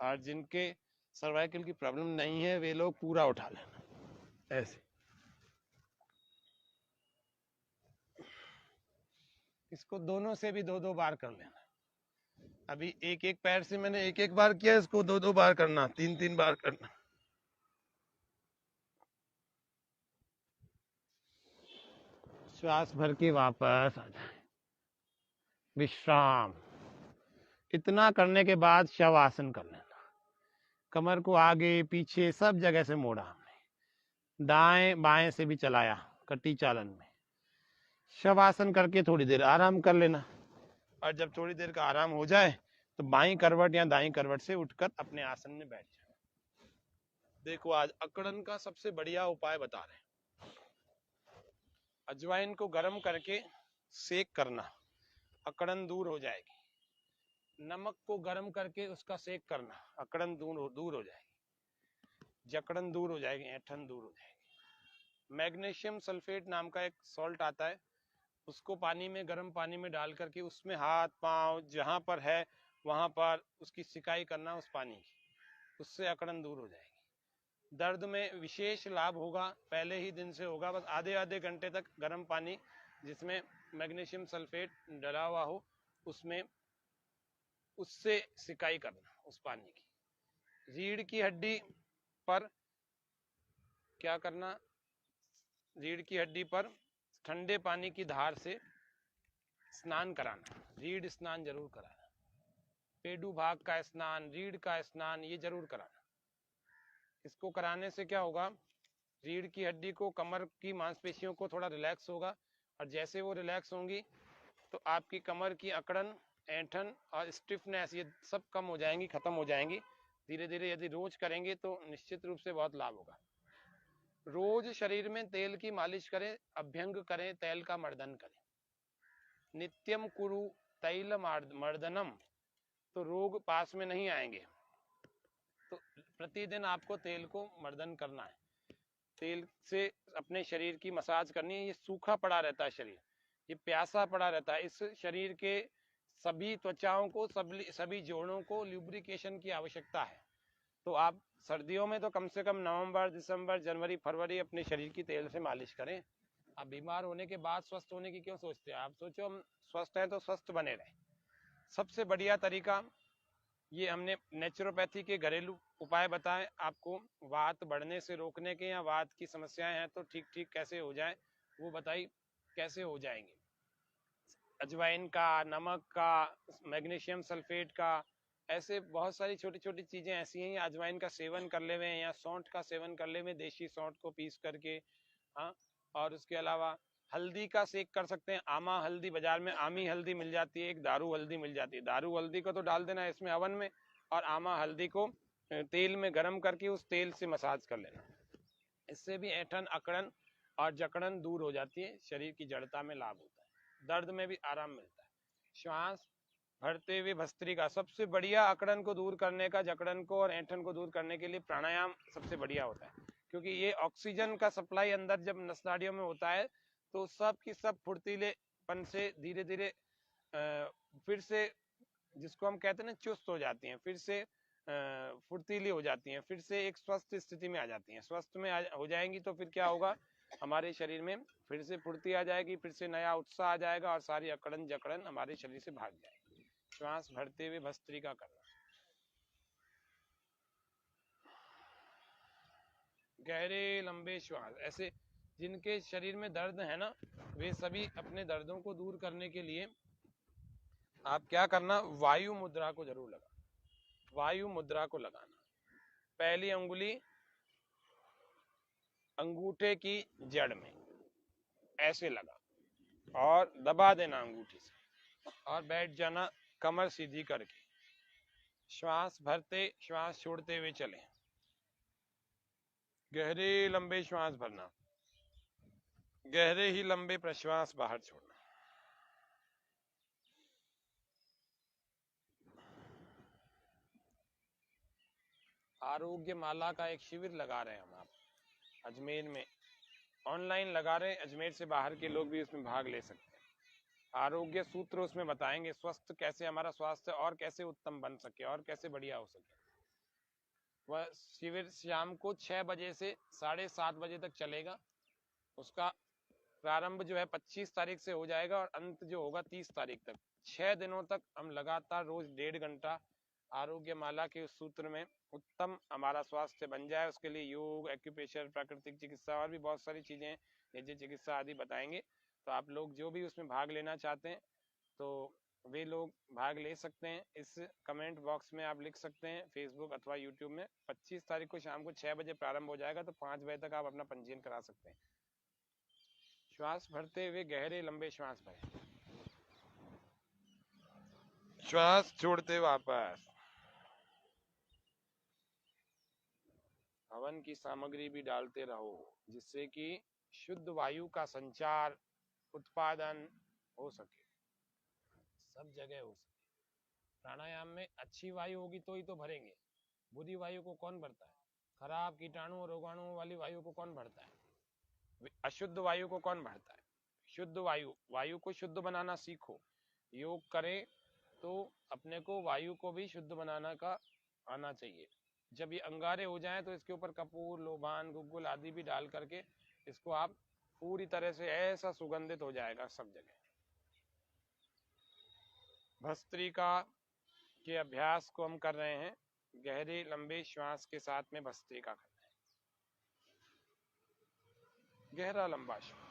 S1: और जिनके सर्वाइकल की प्रॉब्लम नहीं है वे लोग पूरा उठा लेना ऐसे। इसको दोनों से भी दो दो बार कर लेना। अभी एक एक पैर से मैंने एक एक बार किया, इसको दो दो बार करना, तीन तीन बार करना। श्वास भर के वापस आ जाए, विश्राम। इतना करने के बाद शवासन कर लेना, कमर को आगे पीछे सब जगह से मोड़ा हमने, दाएं बाएं से भी चलाया कटी चालन में। शवासन करके थोड़ी देर आराम कर लेना, और जब थोड़ी देर का आराम हो जाए तो बाईं करवट या दाईं करवट से उठकर अपने आसन में बैठ जाए। देखो आज अकड़न का सबसे बढ़िया उपाय बता रहे हैं। अजवाइन को गर्म करके सेक करना, अकड़न दूर हो जाएगी। नमक को गर्म करके उसका सेक करना, अकड़न दूर हो जाएगी, जकड़न दूर हो जाएगी, ऐठन दूर हो जाएगी। मैग्नीशियम सल्फेट नाम का एक सॉल्ट आता है, उसको पानी में, गर्म पानी में डाल करके उसमें हाथ पांव जहां पर है वहां पर उसकी सिकाई करना उस पानी की, उससे अकड़न दूर हो जाएगी। दर्द में विशेष लाभ होगा, पहले ही दिन से होगा। बस आधे आधे घंटे तक गर्म पानी जिसमें मैग्नीशियम सल्फेट डला हुआ हो उसमें, उससे सिकाई करना उस पानी की। रीढ़ की हड्डी पर क्या करना, रीढ़ की हड्डी पर ठंडे पानी की धार से स्नान कराना, रीढ़ स्नान जरूर कराना, पेडू भाग का स्नान, रीढ़ का स्नान, ये जरूर कराना। इसको कराने से क्या होगा, रीढ़ की हड्डी को, कमर की मांसपेशियों को थोड़ा रिलैक्स होगा, और जैसे वो रिलैक्स होंगी तो आपकी कमर की अकड़न, ऐंठन और स्टिफनेस ये सब कम हो जाएंगी, खत्म हो जाएंगी धीरे धीरे। यदि रोज करेंगे तो निश्चित रूप से बहुत लाभ होगा। रोज शरीर में तेल की मालिश करें, अभ्यंग करें, तेल का मर्दन करें। नित्यम कुरु तैल मर्दनम, तो रोग पास में नहीं आएंगे। तो प्रतिदिन आपको तेल को मर्दन करना है, तेल से अपने शरीर की मसाज करनी है। ये सूखा पड़ा रहता है शरीर, ये प्यासा पड़ा रहता है। इस शरीर के सभी त्वचाओं को, सभी जोड़ों को ल्यूब्रिकेशन की आवश्यकता है। तो आप सर्दियों में तो कम से कम नवंबर, दिसंबर, जनवरी, फरवरी अपने शरीर की तेल से मालिश करें। आप बीमार होने के बाद स्वस्थ होने की क्यों सोचते हैं? आप सोचो हम स्वस्थ हैं तो स्वस्थ बने रहें। सबसे बढ़िया तरीका ये हमने नेचुरोपैथी के घरेलू उपाय बताए आपको। वात बढ़ने से रोकने के, या वात की समस्याएं हैं तो ठीक ठीक कैसे हो जाए वो बताई, कैसे हो जाएंगे। अजवाइन का, नमक का, मैग्नीशियम सल्फेट का, ऐसे बहुत सारी छोटी छोटी चीजें ऐसी हैं। अजवाइन का सेवन कर लेवे, या सौंठ का सेवन कर लेवे, देशी सौंठ को पीस करके। हाँ, और उसके अलावा हल्दी का सेक कर सकते हैं। आमा हल्दी, बाजार में आमी हल्दी मिल जाती है, एक दारू हल्दी मिल जाती है। दारू हल्दी को तो डाल देना है इसमें अवन में, और आमा हल्दी को तेल में गर्म करके उस तेल से मसाज कर लेना। इससे भी ऐंठन, अकड़न और जकड़न दूर हो जाती है, शरीर की जड़ता में लाभ होता है, दर्द में भी आराम मिलता है। श्वास भरते हुए भस्त्रिका, सबसे बढ़िया अकड़न को दूर करने का, जकड़न को और ऐंठन को दूर करने के लिए प्राणायाम सबसे बढ़िया होता है, क्योंकि ये ऑक्सीजन का सप्लाई अंदर जब नस नाड़ियों में होता है तो सब की सब फुर्तीलेपन से धीरे धीरे फिर से, जिसको हम कहते हैं ना, चुस्त हो जाती हैं, फिर से फुर्तीली हो जाती हैं, फिर से एक स्वस्थ स्थिति में आ जाती हैं। स्वस्थ में हो जाएंगी तो फिर क्या होगा, हमारे शरीर में फिर से फुर्ती आ जाएगी, फिर से नया उत्साह आ जाएगा, और सारी अकड़न जकड़न हमारे शरीर से भाग जाएगी। श्वास भरते हुए भस्त्रिका करना। गहरे लंबे श्वास, ऐसे जिनके शरीर में दर्द है ना, वे सभी अपने दर्दों को दूर करने के लिए आप क्या करना, वायु मुद्रा को जरूर लगा, वायु मुद्रा को लगाना। पहली अंगुली अंगूठे की जड़ में ऐसे लगा और दबा देना अंगूठी से, और बैठ जाना कमर सीधी करके। श्वास भरते, श्वास छोड़ते हुए चलें। गहरे लंबे श्वास भरना, गहरे ही लंबे प्रश्वास बाहर छोड़ना। आरोग्य माला का एक शिविर लगा रहे हैं हम, आप अजमेर में ऑनलाइन लगा रहे हैं, अजमेर से बाहर के लोग भी उसमें भाग ले सकते हैं। आरोग्य सूत्र उसमें बताएंगे, स्वस्थ कैसे हमारा स्वास्थ्य और कैसे उत्तम बन सके और कैसे बढ़िया हो सके। वह शिविर शाम को 6 बजे से 7:30 बजे तक चलेगा। उसका प्रारंभ जो है 25 तारीख से हो जाएगा, और अंत जो होगा 30 तारीख तक। 6 दिनों तक हम लगातार रोज 1.5 घंटा आरोग्य माला के उस सूत्र में उत्तम हमारा स्वास्थ्य बन जाए, उसके लिए योग, एक्यूप्रेशर, प्राकृतिक चिकित्सा और भी बहुत सारी चीजें, निजी चिकित्सा आदि बताएंगे। तो आप लोग जो भी उसमें भाग लेना चाहते हैं तो वे लोग भाग ले सकते हैं। इस कमेंट बॉक्स में आप लिख सकते हैं, फेसबुक अथवा यूट्यूब में। 25 तारीख को शाम को 6 बजे प्रारंभ हो जाएगा, तो 5 बजे तक आप अपना पंजीयन करा सकते हैं। श्वास भरते हुए गहरे लंबे श्वास भरें, श्वास छोड़ते वापस। हवन की सामग्री भी डालते रहो, जिससे कि शुद्ध वायु का संचार, उत्पादन हो सके, सब जगह हो सके। प्राणायाम में अच्छी वायु होगी तो ही तो भरेंगे, बुरी वायु को कौन भरता है? खराब कीटाणु और रोगाणुओं वाली वायु को कौन भरता है? अशुद्ध वायु को कौन भरता है? शुद्ध वायु, वायु को शुद्ध बनाना सीखो। योग करें तो अपने को वायु को भी शुद्ध बनाना का आना चाहिए। जब ये अंगारे हो जाएं तो इसके ऊपर कपूर, लोबान, गुग्गुल आदि भी डाल करके इसको आप पूरी तरह से ऐसा सुगंधित हो जाएगा सब जगह। भस्त्रिका के अभ्यास को हम कर रहे हैं, गहरे लंबे श्वास के साथ में भस्त्रिका करना है। गहरा लंबा श्वास।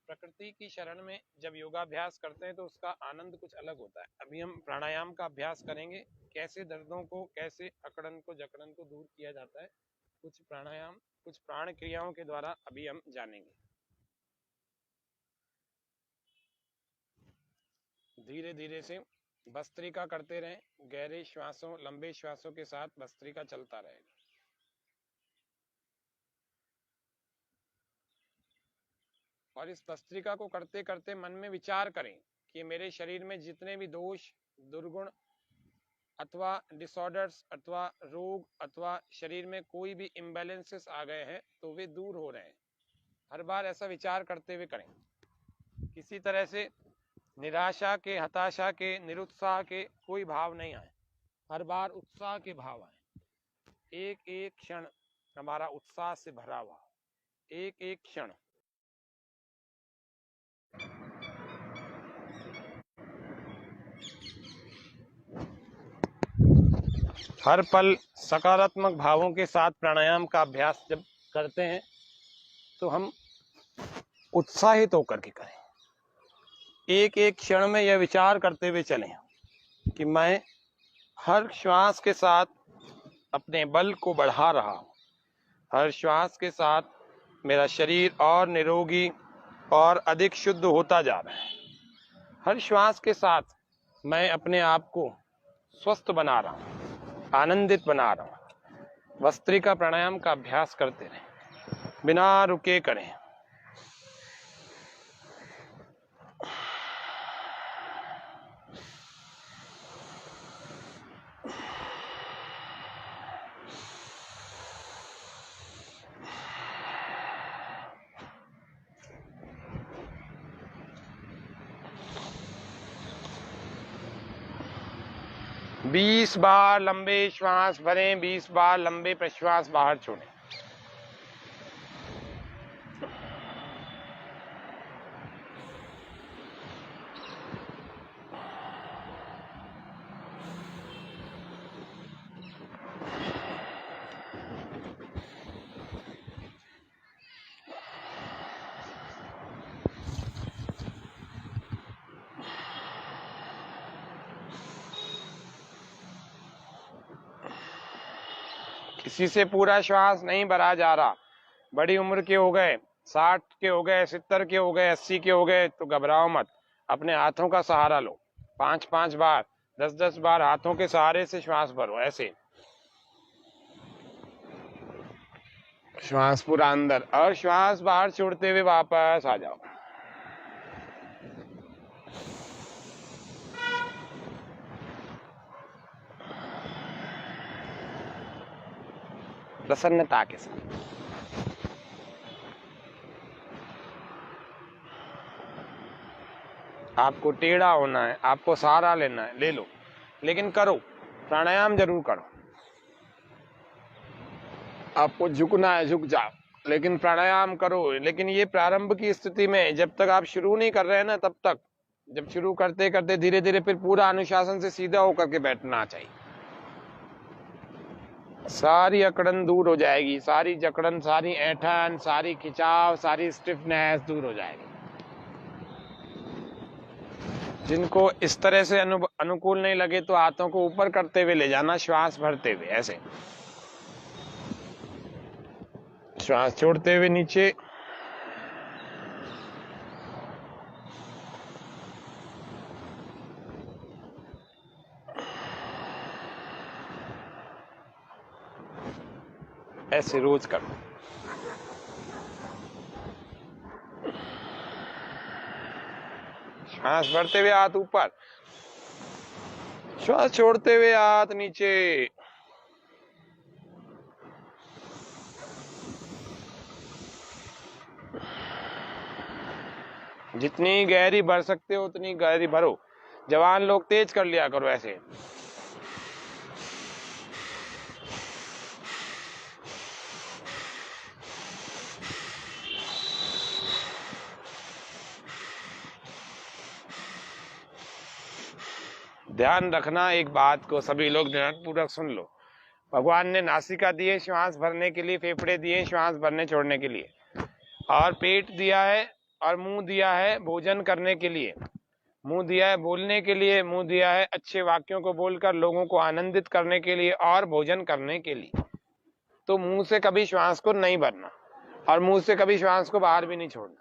S1: प्रकृति की शरण में जब योगाभ्यास करते हैं तो उसका आनंद कुछ अलग होता है। अभी हम प्राणायाम का अभ्यास करेंगे, कैसे दर्दों को, कैसे अकड़न को, जकड़न को दूर किया जाता है, कुछ प्राणायाम, कुछ प्राण क्रियाओं के द्वारा अभी हम जानेंगे। धीरे धीरे से भस्त्रिका करते रहें, गहरे श्वासों, लंबे श्वासों के साथ भस्त्रिका चलता रहेगा। और इस भस्त्रिका को करते करते मन में विचार करें कि मेरे शरीर में जितने भी दोष, दुर्गुण, अथवा डिसऑर्डर्स अथवा रोग अथवा शरीर में कोई भी इम्बैलेंसेस आ गए हैं तो वे दूर हो रहे हैं। हर बार ऐसा विचार करते हुए करें। किसी तरह से निराशा के, हताशा के, निरुत्साह के कोई भाव नहीं आए, हर बार उत्साह के भाव आए। एक एक क्षण हमारा उत्साह से भरा हुआ, एक एक क्षण। हर पल सकारात्मक भावों के साथ प्राणायाम का अभ्यास जब करते हैं तो हम उत्साहित होकर के करें। एक एक क्षण में यह विचार करते हुए चलें कि मैं हर श्वास के साथ अपने बल को बढ़ा रहा हूं। हर श्वास के साथ मेरा शरीर और निरोगी और अधिक शुद्ध होता जा रहा है। हर श्वास के साथ मैं अपने आप को स्वस्थ बना रहा हूं, आनंदित बना रहा हूं। वस्त्रिका प्राणायाम का अभ्यास करते रहें, बिना रुके करें। बीस बार लंबे श्वास भरें, 20 बार लंबे प्रश्वास बाहर छोड़ें। किसी से पूरा श्वास नहीं भरा जा रहा, बड़ी उम्र के हो गए, 60 के हो गए, 70 के हो गए, 80 के हो गए तो घबराओ मत। अपने हाथों का सहारा लो, 5-5 बार, 10-10 बार हाथों के सहारे से श्वास भरो। ऐसे श्वास पूरा अंदर और श्वास बाहर छोड़ते हुए वापस आ जाओ। प्रसन्नता के साथ। आपको टेढ़ा होना है, आपको सहारा लेना है, ले लो, लेकिन करो, प्राणायाम जरूर करो। आपको झुकना है, झुक जाओ, लेकिन प्राणायाम करो। लेकिन ये प्रारंभ की स्थिति में जब तक आप शुरू नहीं कर रहे हैं ना, तब तक, जब शुरू करते करते धीरे धीरे फिर पूरा अनुशासन से सीधा होकर के बैठना चाहिए। सारी अकड़न दूर हो जाएगी, सारी जकड़न, सारी ऐंठन, सारी खिंचाव, सारी स्टिफनेस दूर हो जाएगी। जिनको इस तरह से अनुकूल नहीं लगे तो हाथों को ऊपर करते हुए ले जाना, श्वास भरते हुए ऐसे, श्वास छोड़ते हुए नीचे। ऐसे रोज करो। श्वास भरते हुए हाथ ऊपर, श्वास छोड़ते हुए हाथ नीचे। जितनी गहरी भर सकते हो उतनी गहरी भरो। जवान लोग तेज कर लिया करो ऐसे। ध्यान रखना एक बात को, सभी लोग ध्यानपूर्वक सुन लो। भगवान ने नासिका दिए श्वास भरने के लिए, फेफड़े दिए श्वास भरने छोड़ने के लिए, और पेट दिया है और मुंह दिया है भोजन करने के लिए। मुंह दिया है बोलने के लिए, मुंह दिया है अच्छे वाक्यों को बोलकर लोगों को आनंदित करने के लिए और भोजन करने के लिए। तो मुंह से कभी श्वास को नहीं भरना और मुंह से कभी श्वास को बाहर भी नहीं छोड़ना।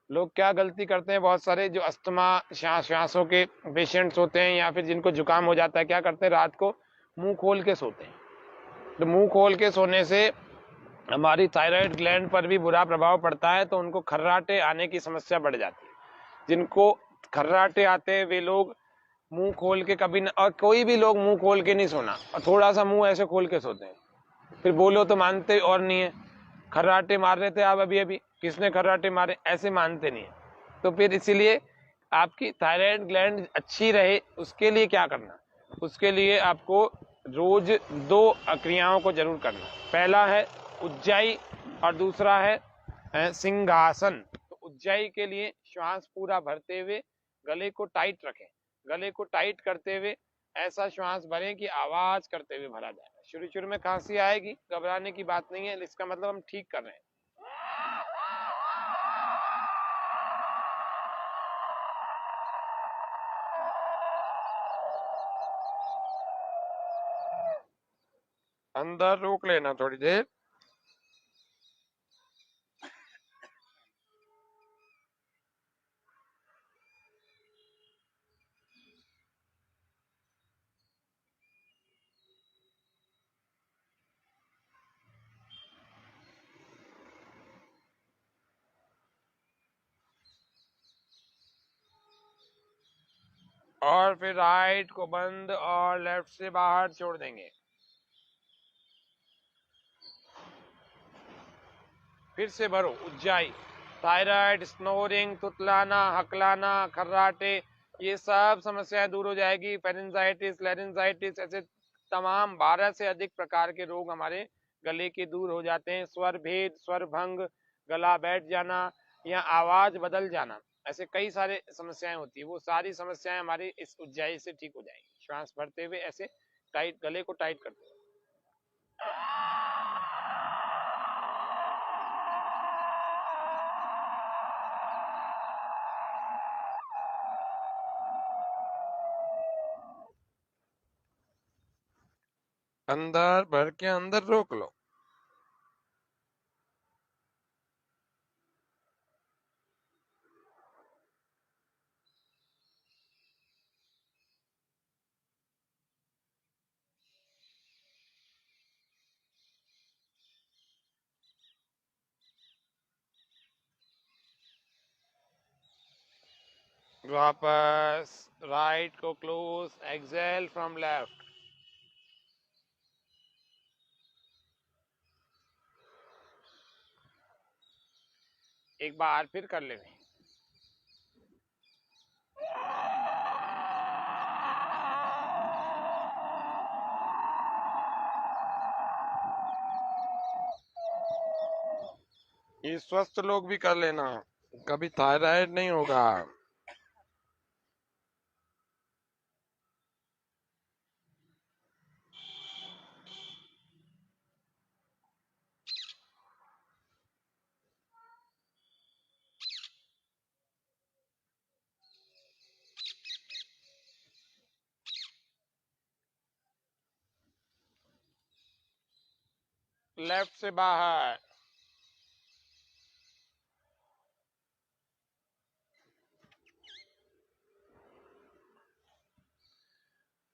S1: लोग क्या गलती करते हैं, बहुत सारे जो अस्थमा श्वासों के पेशेंट्स होते हैं या फिर जिनको जुकाम हो जाता है, क्या करते हैं, रात को मुंह खोल के सोते हैं। तो मुंह खोल के सोने से हमारी थायराइड ग्लैंड पर भी बुरा प्रभाव पड़ता है, तो उनको खर्राटे आने की समस्या बढ़ जाती है। जिनको खर्राटे आते हैं वे लोग मुंह खोल के कभी न, और कोई भी लोग मुंह खोल के नहीं सोना, और थोड़ा सा मुंह ऐसे खोल के सोते हैं, फिर बोलो तो मानते और नहीं है। खर्राटे मार रहे थे आप अभी अभी, किसने खर्राटे मारे, ऐसे मानते नहीं है। तो फिर इसीलिए आपकी थायराइड ग्लैंड अच्छी रहे उसके लिए क्या करना, उसके लिए आपको रोज 2 क्रियाओं को जरूर करना। पहला है उज्जाई और दूसरा है सिंहासन। तो उज्जाई के लिए श्वास पूरा भरते हुए गले को टाइट रखें, गले को टाइट करते हुए ऐसा श्वास भरें कि आवाज करते हुए भरा जाए। शुरू शुरू में खांसी आएगी, घबराने की बात नहीं है, इसका मतलब हम ठीक कर रहे हैं। अंदर रोक लेना थोड़ी देर। और फिर राइट को बंद और लेफ्ट से बाहर छोड़ देंगे। फिर से भरो उज्जाई। थायराइड, स्नोरिंग, तुतलाना, हकलाना, खर्राटे, ये सब समस्याएं दूर हो जाएगी। फेरेंजाइटिस, लैरिंजाइटिस, ऐसे तमाम 12 से अधिक प्रकार के रोग हमारे गले के दूर हो जाते हैं। स्वर भेद, स्वर भंग, गला बैठ जाना या आवाज बदल जाना, ऐसे कई सारे समस्याएं होती है, वो सारी समस्याएं हमारी इस उज्जाई से ठीक हो जाएंगी। श्वास भरते हुए ऐसे टाइट, गले को टाइट करते हुए। अंदर भर के अंदर रोक लो। वापस राइट को क्लोज, एक्सेल फ्रॉम लेफ्ट। एक बार फिर कर लेंगे। ये स्वस्थ लोग भी कर लेना, कभी थायराइड नहीं होगा। लेफ्ट से बाहर।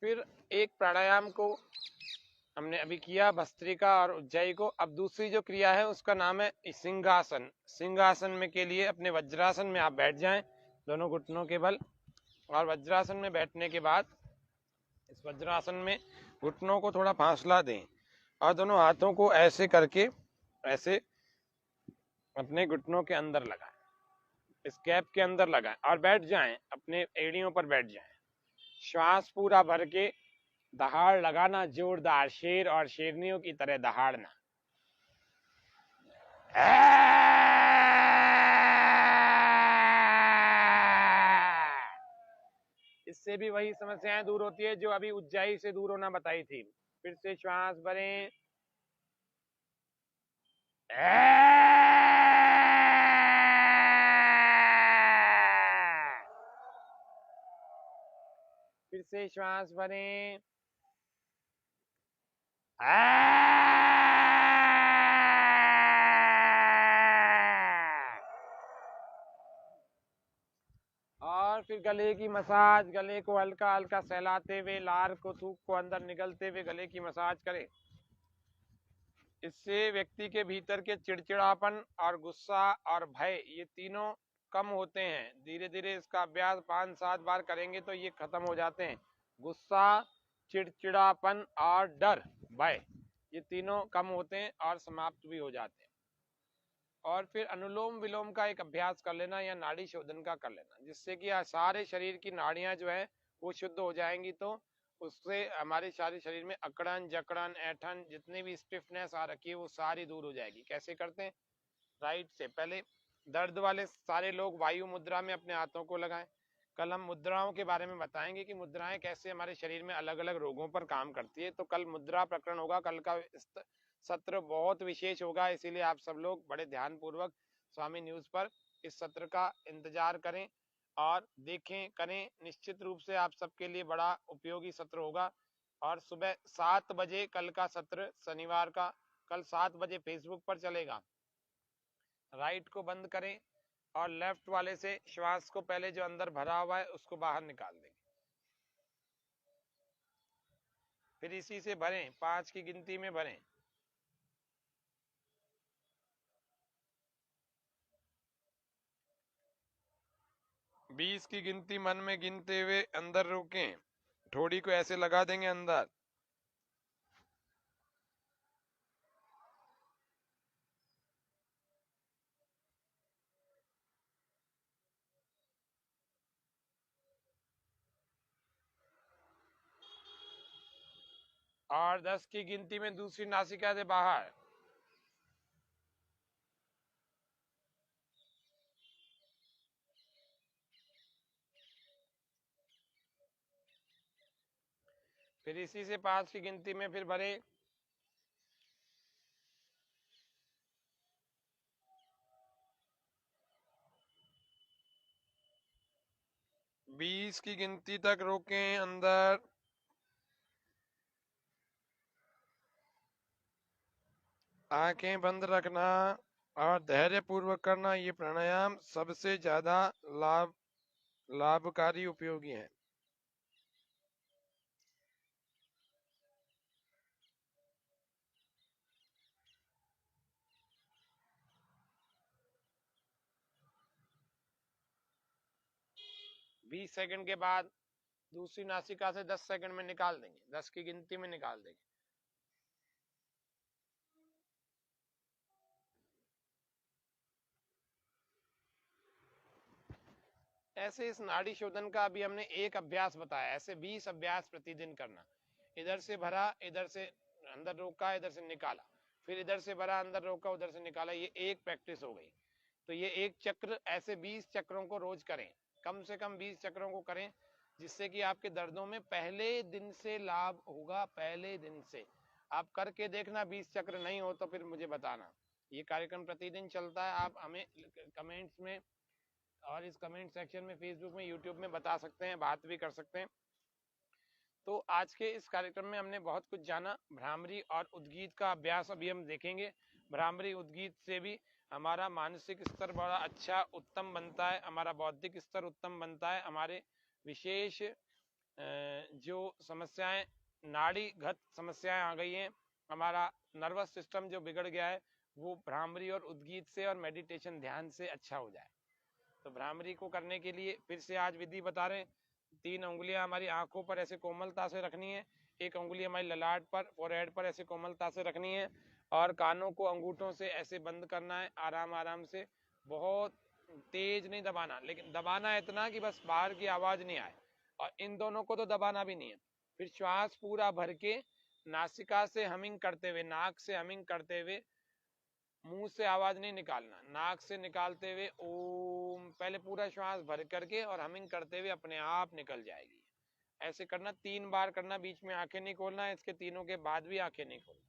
S1: फिर एक प्राणायाम को हमने अभी किया, भस्त्रिका और उज्जाई को। अब दूसरी जो क्रिया है उसका नाम है सिंहासन। सिंहासन में के लिए अपने वज्रासन में आप बैठ जाएं, दोनों घुटनों के बल। और वज्रासन में बैठने के बाद इस वज्रासन में घुटनों को थोड़ा फासला दें और दोनों हाथों को ऐसे करके ऐसे अपने घुटनों के अंदर लगाएं, इस गैप के अंदर लगाएं और बैठ जाएं, अपने एड़ियों पर बैठ जाएं। श्वास पूरा भर के दहाड़ लगाना, जोरदार शेर और शेरनियों की तरह दहाड़ना। इससे भी वही समस्याएं दूर होती है जो अभी उज्जाई से दूर होना बताई थी। फिर से श्वास भरें। फिर से श्वास भरें। और फिर गले की मसाज, गले को हल्का हल्का सहलाते हुए, लार को, थूक को अंदर निकलते हुए गले की मसाज करें। इससे व्यक्ति के भीतर के चिड़चिड़ापन और गुस्सा और भय, ये तीनों कम होते हैं। धीरे धीरे इसका अभ्यास 5-7 बार करेंगे तो ये खत्म हो जाते हैं। गुस्सा, चिड़चिड़ापन और डर, भय, ये तीनों कम होते हैं और समाप्त भी हो जाते हैं। और फिर अनुलोम विलोम का एक अभ्यास कर लेना या नाड़ी शोधन का कर लेना, जिससे कि सारे शरीर की नाड़ियां जो है वो शुद्ध हो जाएंगी। तो उससे हमारे सारे शरीर में अकड़न, जकड़न, ऐठन, जितनी भी स्टिफनेस आ रखी है वो सारी दूर हो जाएगी। कैसे करते हैं? राइट से पहले दर्द वाले सारे लोग वायु मुद्रा में अपने हाथों को लगाएं। कल हम मुद्राओं के बारे में बताएंगे कि मुद्राएं कैसे हमारे शरीर में अलग अलग रोगों पर काम करती है। तो कल मुद्रा प्रकरण होगा। कल का सत्र बहुत विशेष होगा, इसीलिए आप सब लोग बड़े ध्यान पूर्वक स्वामी न्यूज पर इस सत्र का इंतजार करें और देखें, करें। निश्चित रूप से आप सबके लिए बड़ा उपयोगी सत्र होगा। और सुबह 7 बजे कल का सत्र, शनिवार का, कल 7 बजे फेसबुक पर चलेगा। राइट को बंद करें और लेफ्ट वाले से श्वास को पहले जो अंदर भरा हुआ है उसको बाहर निकाल देंगे। फिर इसी से भरें, 5 की गिनती में भरें। 20 की गिनती मन में गिनते हुए अंदर रोकें। ठोड़ी को ऐसे लगा देंगे अंदर। और 10 की गिनती में दूसरी नासिका से बाहर। फिर इसी से 5 की गिनती में फिर भरे। बीस की गिनती तक रोकें अंदर। आंखें बंद रखना और धैर्य पूर्वक करना। ये प्राणायाम सबसे ज्यादा लाभकारी उपयोगी है। बीस सेकंड के बाद दूसरी नासिका से 10 सेकंड में निकाल देंगे, 10 की गिनती में निकाल देंगे। ऐसे इस नाड़ी शोधन का अभी हमने एक अभ्यास बताया, ऐसे 20 अभ्यास प्रतिदिन करना। इधर से भरा, इधर से अंदर रोका, इधर से निकाला, फिर इधर से भरा, अंदर रोका, उधर से निकाला। ये एक प्रैक्टिस हो गई। तो ये एक चक्र, ऐसे 20 चक्रों को रोज करें, कम से कम 20 चक्रों को करें, जिससे कि आपके दर्दों में पहले दिन से लाभ होगा। पहले दिन से आप करके देखना। 20 चक्र नहीं हो तो फिर मुझे बताना। ये कार्यक्रम प्रतिदिन चलता है। आप हमें कमेंट्स में और इस कमेंट सेक्शन में फेसबुक में, यूट्यूब में बता सकते हैं, बात भी कर सकते हैं। तो आज के इस कार्यक्रम में हमने बहुत कुछ जाना। भ्रामरी और उद्गीत का अभ्यास अभी हम देखेंगे। भ्रामरी उद्गीत से भी हमारा मानसिक स्तर बड़ा अच्छा उत्तम बनता है, हमारा बौद्धिक स्तर उत्तम बनता है। हमारे विशेष जो समस्याएं, नाड़ीगत समस्याएं आ गई हैं, हमारा नर्वस सिस्टम जो बिगड़ गया है, वो भ्रामरी और उद्गीत से और मेडिटेशन ध्यान से अच्छा हो जाए। तो भ्रामरी को करने के लिए फिर से आज विधि बता रहे हैं। 3 उंगलियां हमारी आंखों पर ऐसे कोमलता से रखनी है, एक उंगली हमारी ललाट पर, फोरहेड पर ऐसे कोमलता से रखनी है, और कानों को अंगूठों से ऐसे बंद करना है, आराम आराम से। बहुत तेज नहीं दबाना, लेकिन दबाना इतना कि बस बाहर की आवाज नहीं आए। और इन दोनों को तो दबाना भी नहीं है। फिर श्वास पूरा भर के नासिका से हमिंग करते हुए, नाक से हमिंग करते हुए, मुंह से आवाज नहीं निकालना, नाक से निकालते हुए ओम, पहले पूरा श्वास भर करके और हमिंग करते हुए अपने आप निकल जाएगी। ऐसे करना, 3 बार करना, बीच में आंखें नहीं खोलना। इसके तीनों के बाद भी आंखें नहीं खोलना।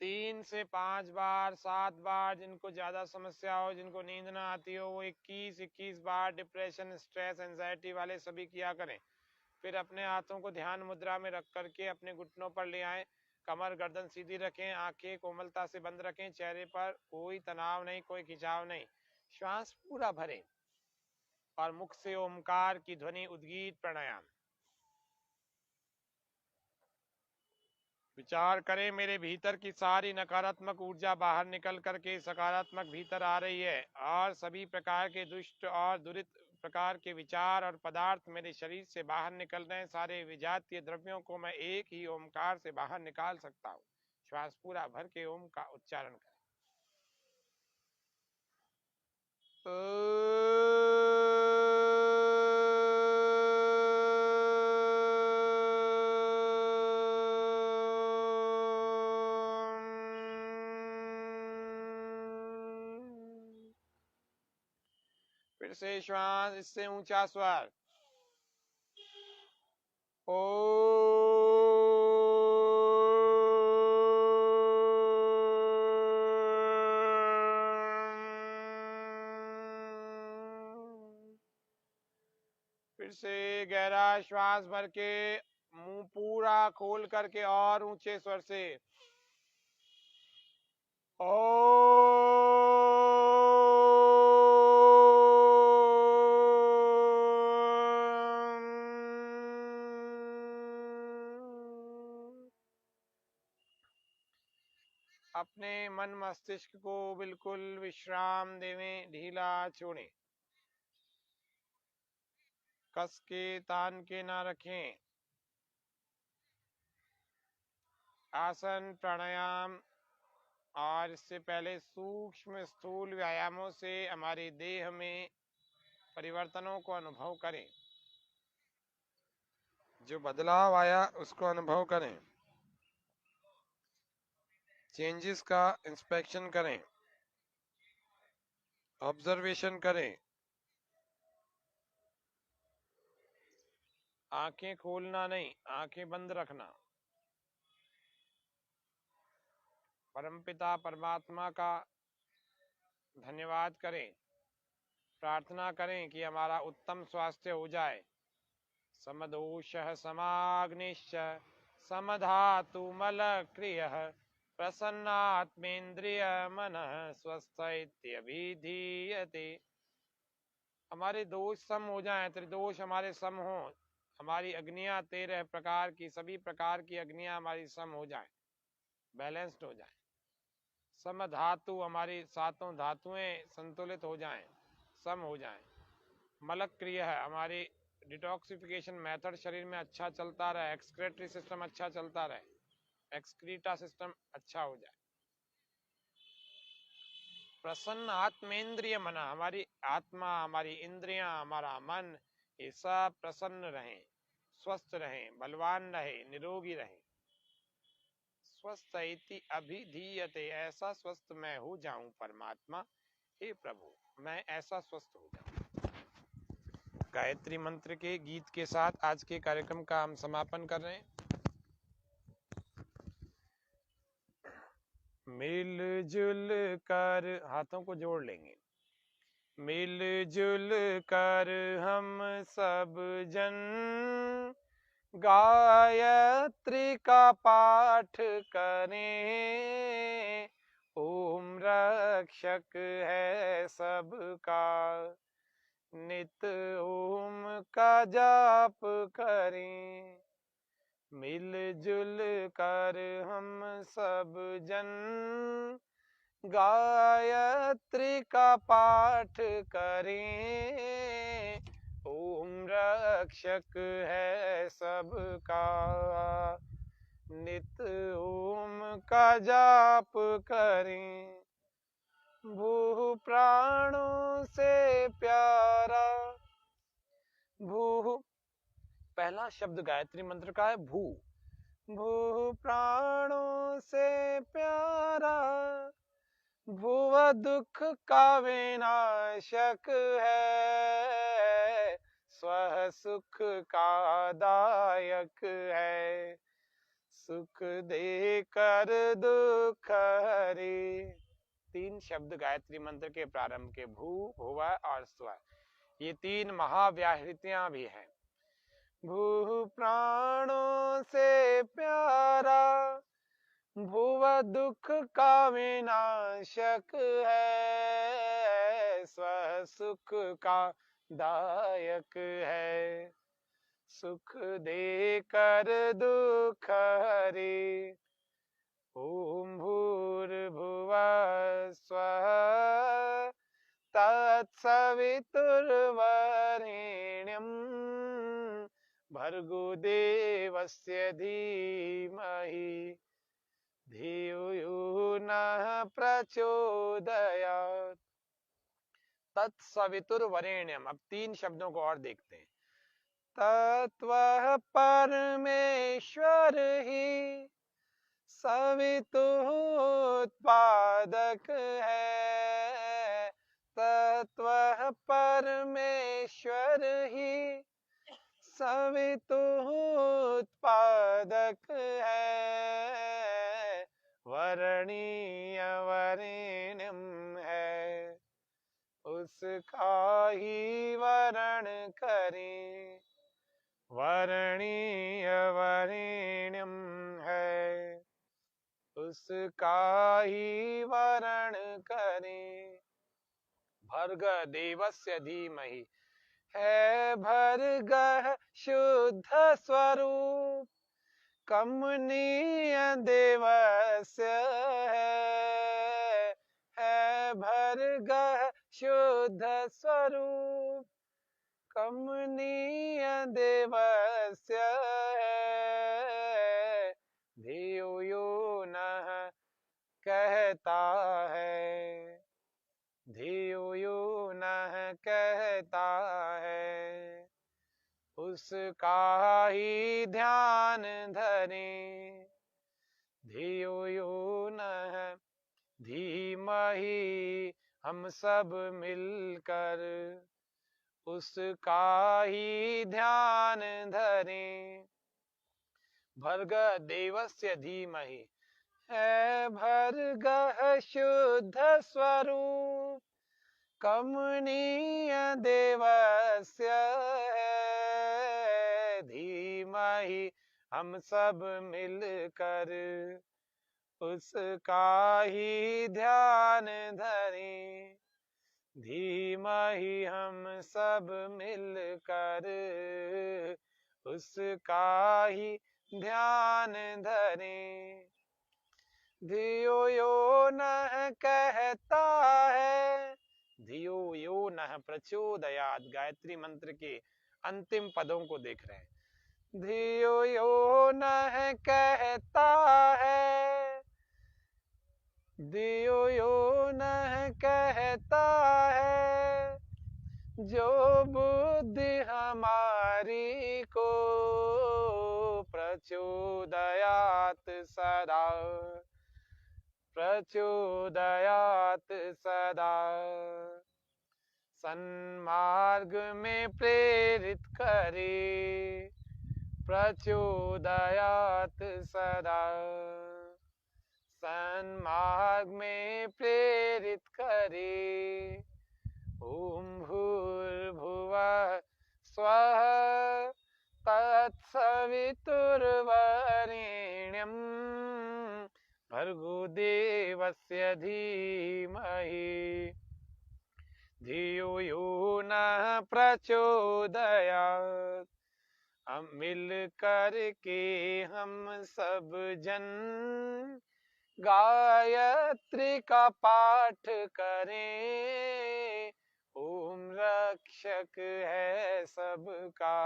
S1: 3 से 5 बार, 7 बार, जिनको ज्यादा समस्या हो, जिनको नींद ना आती हो, वो 21 बार डिप्रेशन, स्ट्रेस, एंजाइटी वाले सभी किया करें। फिर अपने हाथों को ध्यान मुद्रा में रख करके अपने घुटनों पर ले आए, कमर गर्दन सीधी रखें, आंखें कोमलता से बंद रखें, चेहरे पर कोई तनाव नहीं, कोई खिंचाव नहीं, श्वास पूरा भरें और मुख से ओमकार की ध्वनि उद्गीत प्राणायाम। विचार करें मेरे भीतर की सारी नकारात्मक ऊर्जा बाहर निकल करके सकारात्मक भीतर आ रही है और सभी प्रकार के दुष्ट और दुरित प्रकार के विचार और पदार्थ मेरे शरीर से बाहर निकल रहे हैं। सारे विजातीय द्रव्यों को मैं एक ही ओमकार से बाहर निकाल सकता हूँ। श्वास पूरा भर के ओम का उच्चारण करें। फिर से श्वास, इससे ऊंचा स्वर ओ। फिर से गहरा श्वास भर के मुंह पूरा खोल करके और ऊंचे स्वर से ओ। अपने मन मस्तिष्क को बिल्कुल विश्राम देवें, ढीला छोड़ें, कस के तान के ना रखें। आसन, प्राणायाम और इससे पहले सूक्ष्म स्थूल व्यायामों से हमारे देह में परिवर्तनों को अनुभव करें। जो बदलाव आया उसको अनुभव करें, चेंजेस का इंस्पेक्शन करें, ऑब्जर्वेशन करें। आंखें खोलना नहीं, आंखें बंद रखना। परमपिता परमात्मा का धन्यवाद करें, प्रार्थना करें कि हमारा उत्तम स्वास्थ्य हो जाए। समदोषः समाग्निश्च समधातु मलक्रियः प्रसन्नात्मेन्द्रिय मनः स्वस्थ इत्यभिधीयते। हमारे दोष सम हो जाएं, त्रिदोष हमारे सम हो, हमारी अग्नियां 13 प्रकार की, सभी प्रकार की अग्नियां हमारी सम हो जाएं, बैलेंस्ड हो जाएं। सम धातु, हमारी सातों धातुएं संतुलित हो जाएं, सम हो जाएं। मलक क्रिया है, हमारी डिटॉक्सिफिकेशन मेथड शरीर में अच्छा चलता रहे, एक्सक्रेटरी सिस्टम अच्छा चलता रहे, एक्सक्रीटा सिस्टम अच्छा हो जाए। प्रसन्न आत्मेंद्रिय मना, हमारी आत्मा, हमारी इंद्रियां, हमारा मन, ये सब प्रसन्न रहें, स्वस्थ रहें, बलवान रहे, निरोगी रहे। स्वस्थ इति अभिधीयते, ऐसा स्वस्थ मैं हो जाऊं परमात्मा, हे प्रभु मैं ऐसा स्वस्थ हो जाऊं। गायत्री मंत्र के गीत के साथ आज के कार्यक्रम का हम समापन कर रहे हैं। मिलजुल कर, हाथों को जोड़ लेंगे, मिलजुल कर हम सब जन गायत्री का पाठ करें। ओम रक्षक है सबका, नित ओम का जाप करें। मिलजुल कर हम सब जन गायत्री का पाठ करें। ओम रक्षक है सबका, नित ओम का जाप करें। भू प्राणों से प्यारा, भू पहला शब्द गायत्री मंत्र का है भू। भू प्राणों से प्यारा, भुव दुख का विनाशक है, स्व सुख का दायक है। सुख दे कर दुख हरे। 3 शब्द गायत्री मंत्र के प्रारंभ के, भू, भुवा और स्व, ये 3 महाव्याहृतियां भी हैं। भू प्राणों से प्यारा, भुव दुख का विनाशक है, स्व सुख का दायक है। सुख दे कर दुख हरे। ओम भूर्भुवः स्वः तत्सवितुर्वरेण्यं भर्गो देवस्य धीमहि धियो यो नः प्रचोदयात्। तत्सवितुर्वरेण्यम। अब 3 शब्दों को और देखते हैं। तत्वः परमेश्वर ही सवितुरुत्पादक है। तत्वः परमेश्वर ही सवितुरुत्पादक है। वरणीय वरेण्यम है, उसका ही वरण करें। वरणीय वरेण्यम है, उसका ही वरण करें। भर्ग देवस्य धीमहि है, भर्गः शुद्ध स्वरूप कमनीय देवस्य है भर्गः शुद्ध स्वरूप कमनीय देवस्य है। धियो यो नः कहता है, धियो यो नः कहता है, उसका ही ध्यान धरें। धियो यो नः, धीमहि हम सब मिलकर उसका ही ध्यान धरें। भर्ग देवस्य धीमहि है, भर्गः शुद्ध स्वरूप कमनीय देवस्य है। धीमहि हम सब मिलकर उसका ही ध्यान धरें। धीमहि हम सब मिलकर उसका ही ध्यान धरें। धियो यो नः कहता है, धियो यो नः प्रचोदयात्। गायत्री मंत्र के अंतिम पदों को देख रहे हैं। धियो यो नः कहता है, धियो यो नः कहता है, जो बुद्धि हमारी को प्रचोदयात् सदा, प्रचोदयात् सदा। सन्मार्ग में प्रेरित करे, प्रचोदयात् सदा। सन्मार्ग में प्रेरित करे। ओम भूर्भुवः स्वः तत्सवितुर्वरेण्यं भर्गो देवस्य धीमहि धियो यो नः प्रचोदयात्। हम मिल कर के हम सब जन गायत्री का पाठ करें। ओम रक्षक है सबका,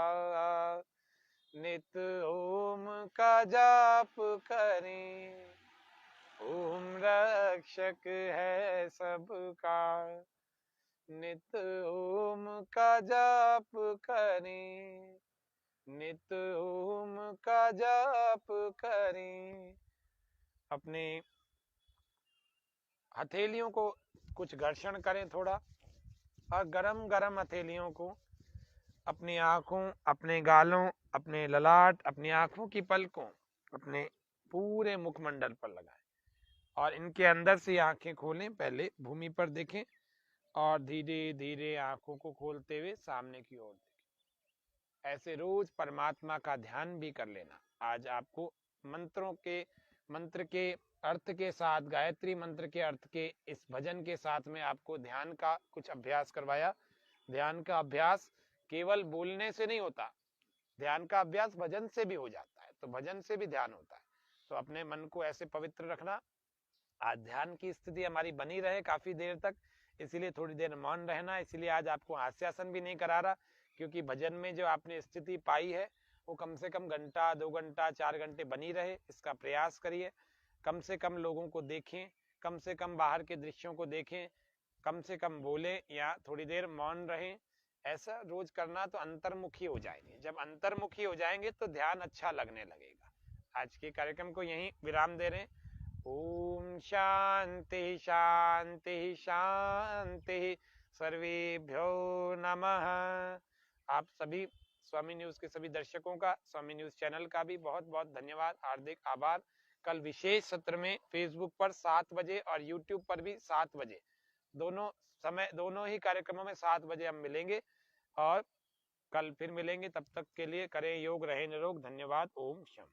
S1: नित ओम का जाप करें। ओम रक्षक है सबका, नित ओम का जाप करें। नित ओम का जाप करें। अपने हथेलियों को कुछ घर्षण करें थोड़ा, और गरम गरम हथेलियों को अपनी आंखों, अपने गालों, अपने ललाट, अपनी आंखों की पलकों, अपने पूरे मुखमंडल पर लगाएं और इनके अंदर से आंखें खोलें, पहले भूमि पर देखें और धीरे धीरे आंखों को खोलते हुए सामने की ओर देखें। ऐसे रोज परमात्मा का ध्यान भी कर लेना। आज आपको मंत्र के अर्थ के साथ, गायत्री मंत्र के अर्थ के इस भजन के साथ में आपको ध्यान का कुछ अभ्यास करवाया। ध्यान का अभ्यास केवल बोलने से नहीं होता, ध्यान का अभ्यास भजन से भी हो जाता है, तो भजन से भी ध्यान होता है। तो अपने मन को ऐसे पवित्र रखना। आज ध्यान की स्थिति हमारी बनी रहे काफी देर तक, इसीलिए थोड़ी देर मौन रहना। इसीलिए आज आपको हास्यासन भी नहीं करा रहा, क्योंकि भजन में जो आपने स्थिति पाई है वो कम से कम घंटा, 2 घंटा, 4 घंटे बनी रहे, इसका प्रयास करिए। कम से कम लोगों को देखें, कम से कम बाहर के दृश्यों को देखें, कम से कम बोले या थोड़ी देर मौन रहें। ऐसा रोज करना तो अंतर्मुखी हो जाएंगे। जब अंतर्मुखी हो जाएंगे तो ध्यान अच्छा लगने लगेगा। आज के कार्यक्रम को यहीं विराम दे रहे हैं। ओम शांति शांति शांति, सर्वेभ्यो नमः। आप सभी स्वामी न्यूज के सभी दर्शकों का, स्वामी न्यूज चैनल का भी बहुत बहुत धन्यवाद, हार्दिक आभार। कल विशेष सत्र में फेसबुक पर 7 बजे और यूट्यूब पर भी 7 बजे, दोनों ही कार्यक्रमों में 7 बजे हम मिलेंगे और कल फिर मिलेंगे। तब तक के लिए करें योग, रहे निरोग। धन्यवाद। ओम शम।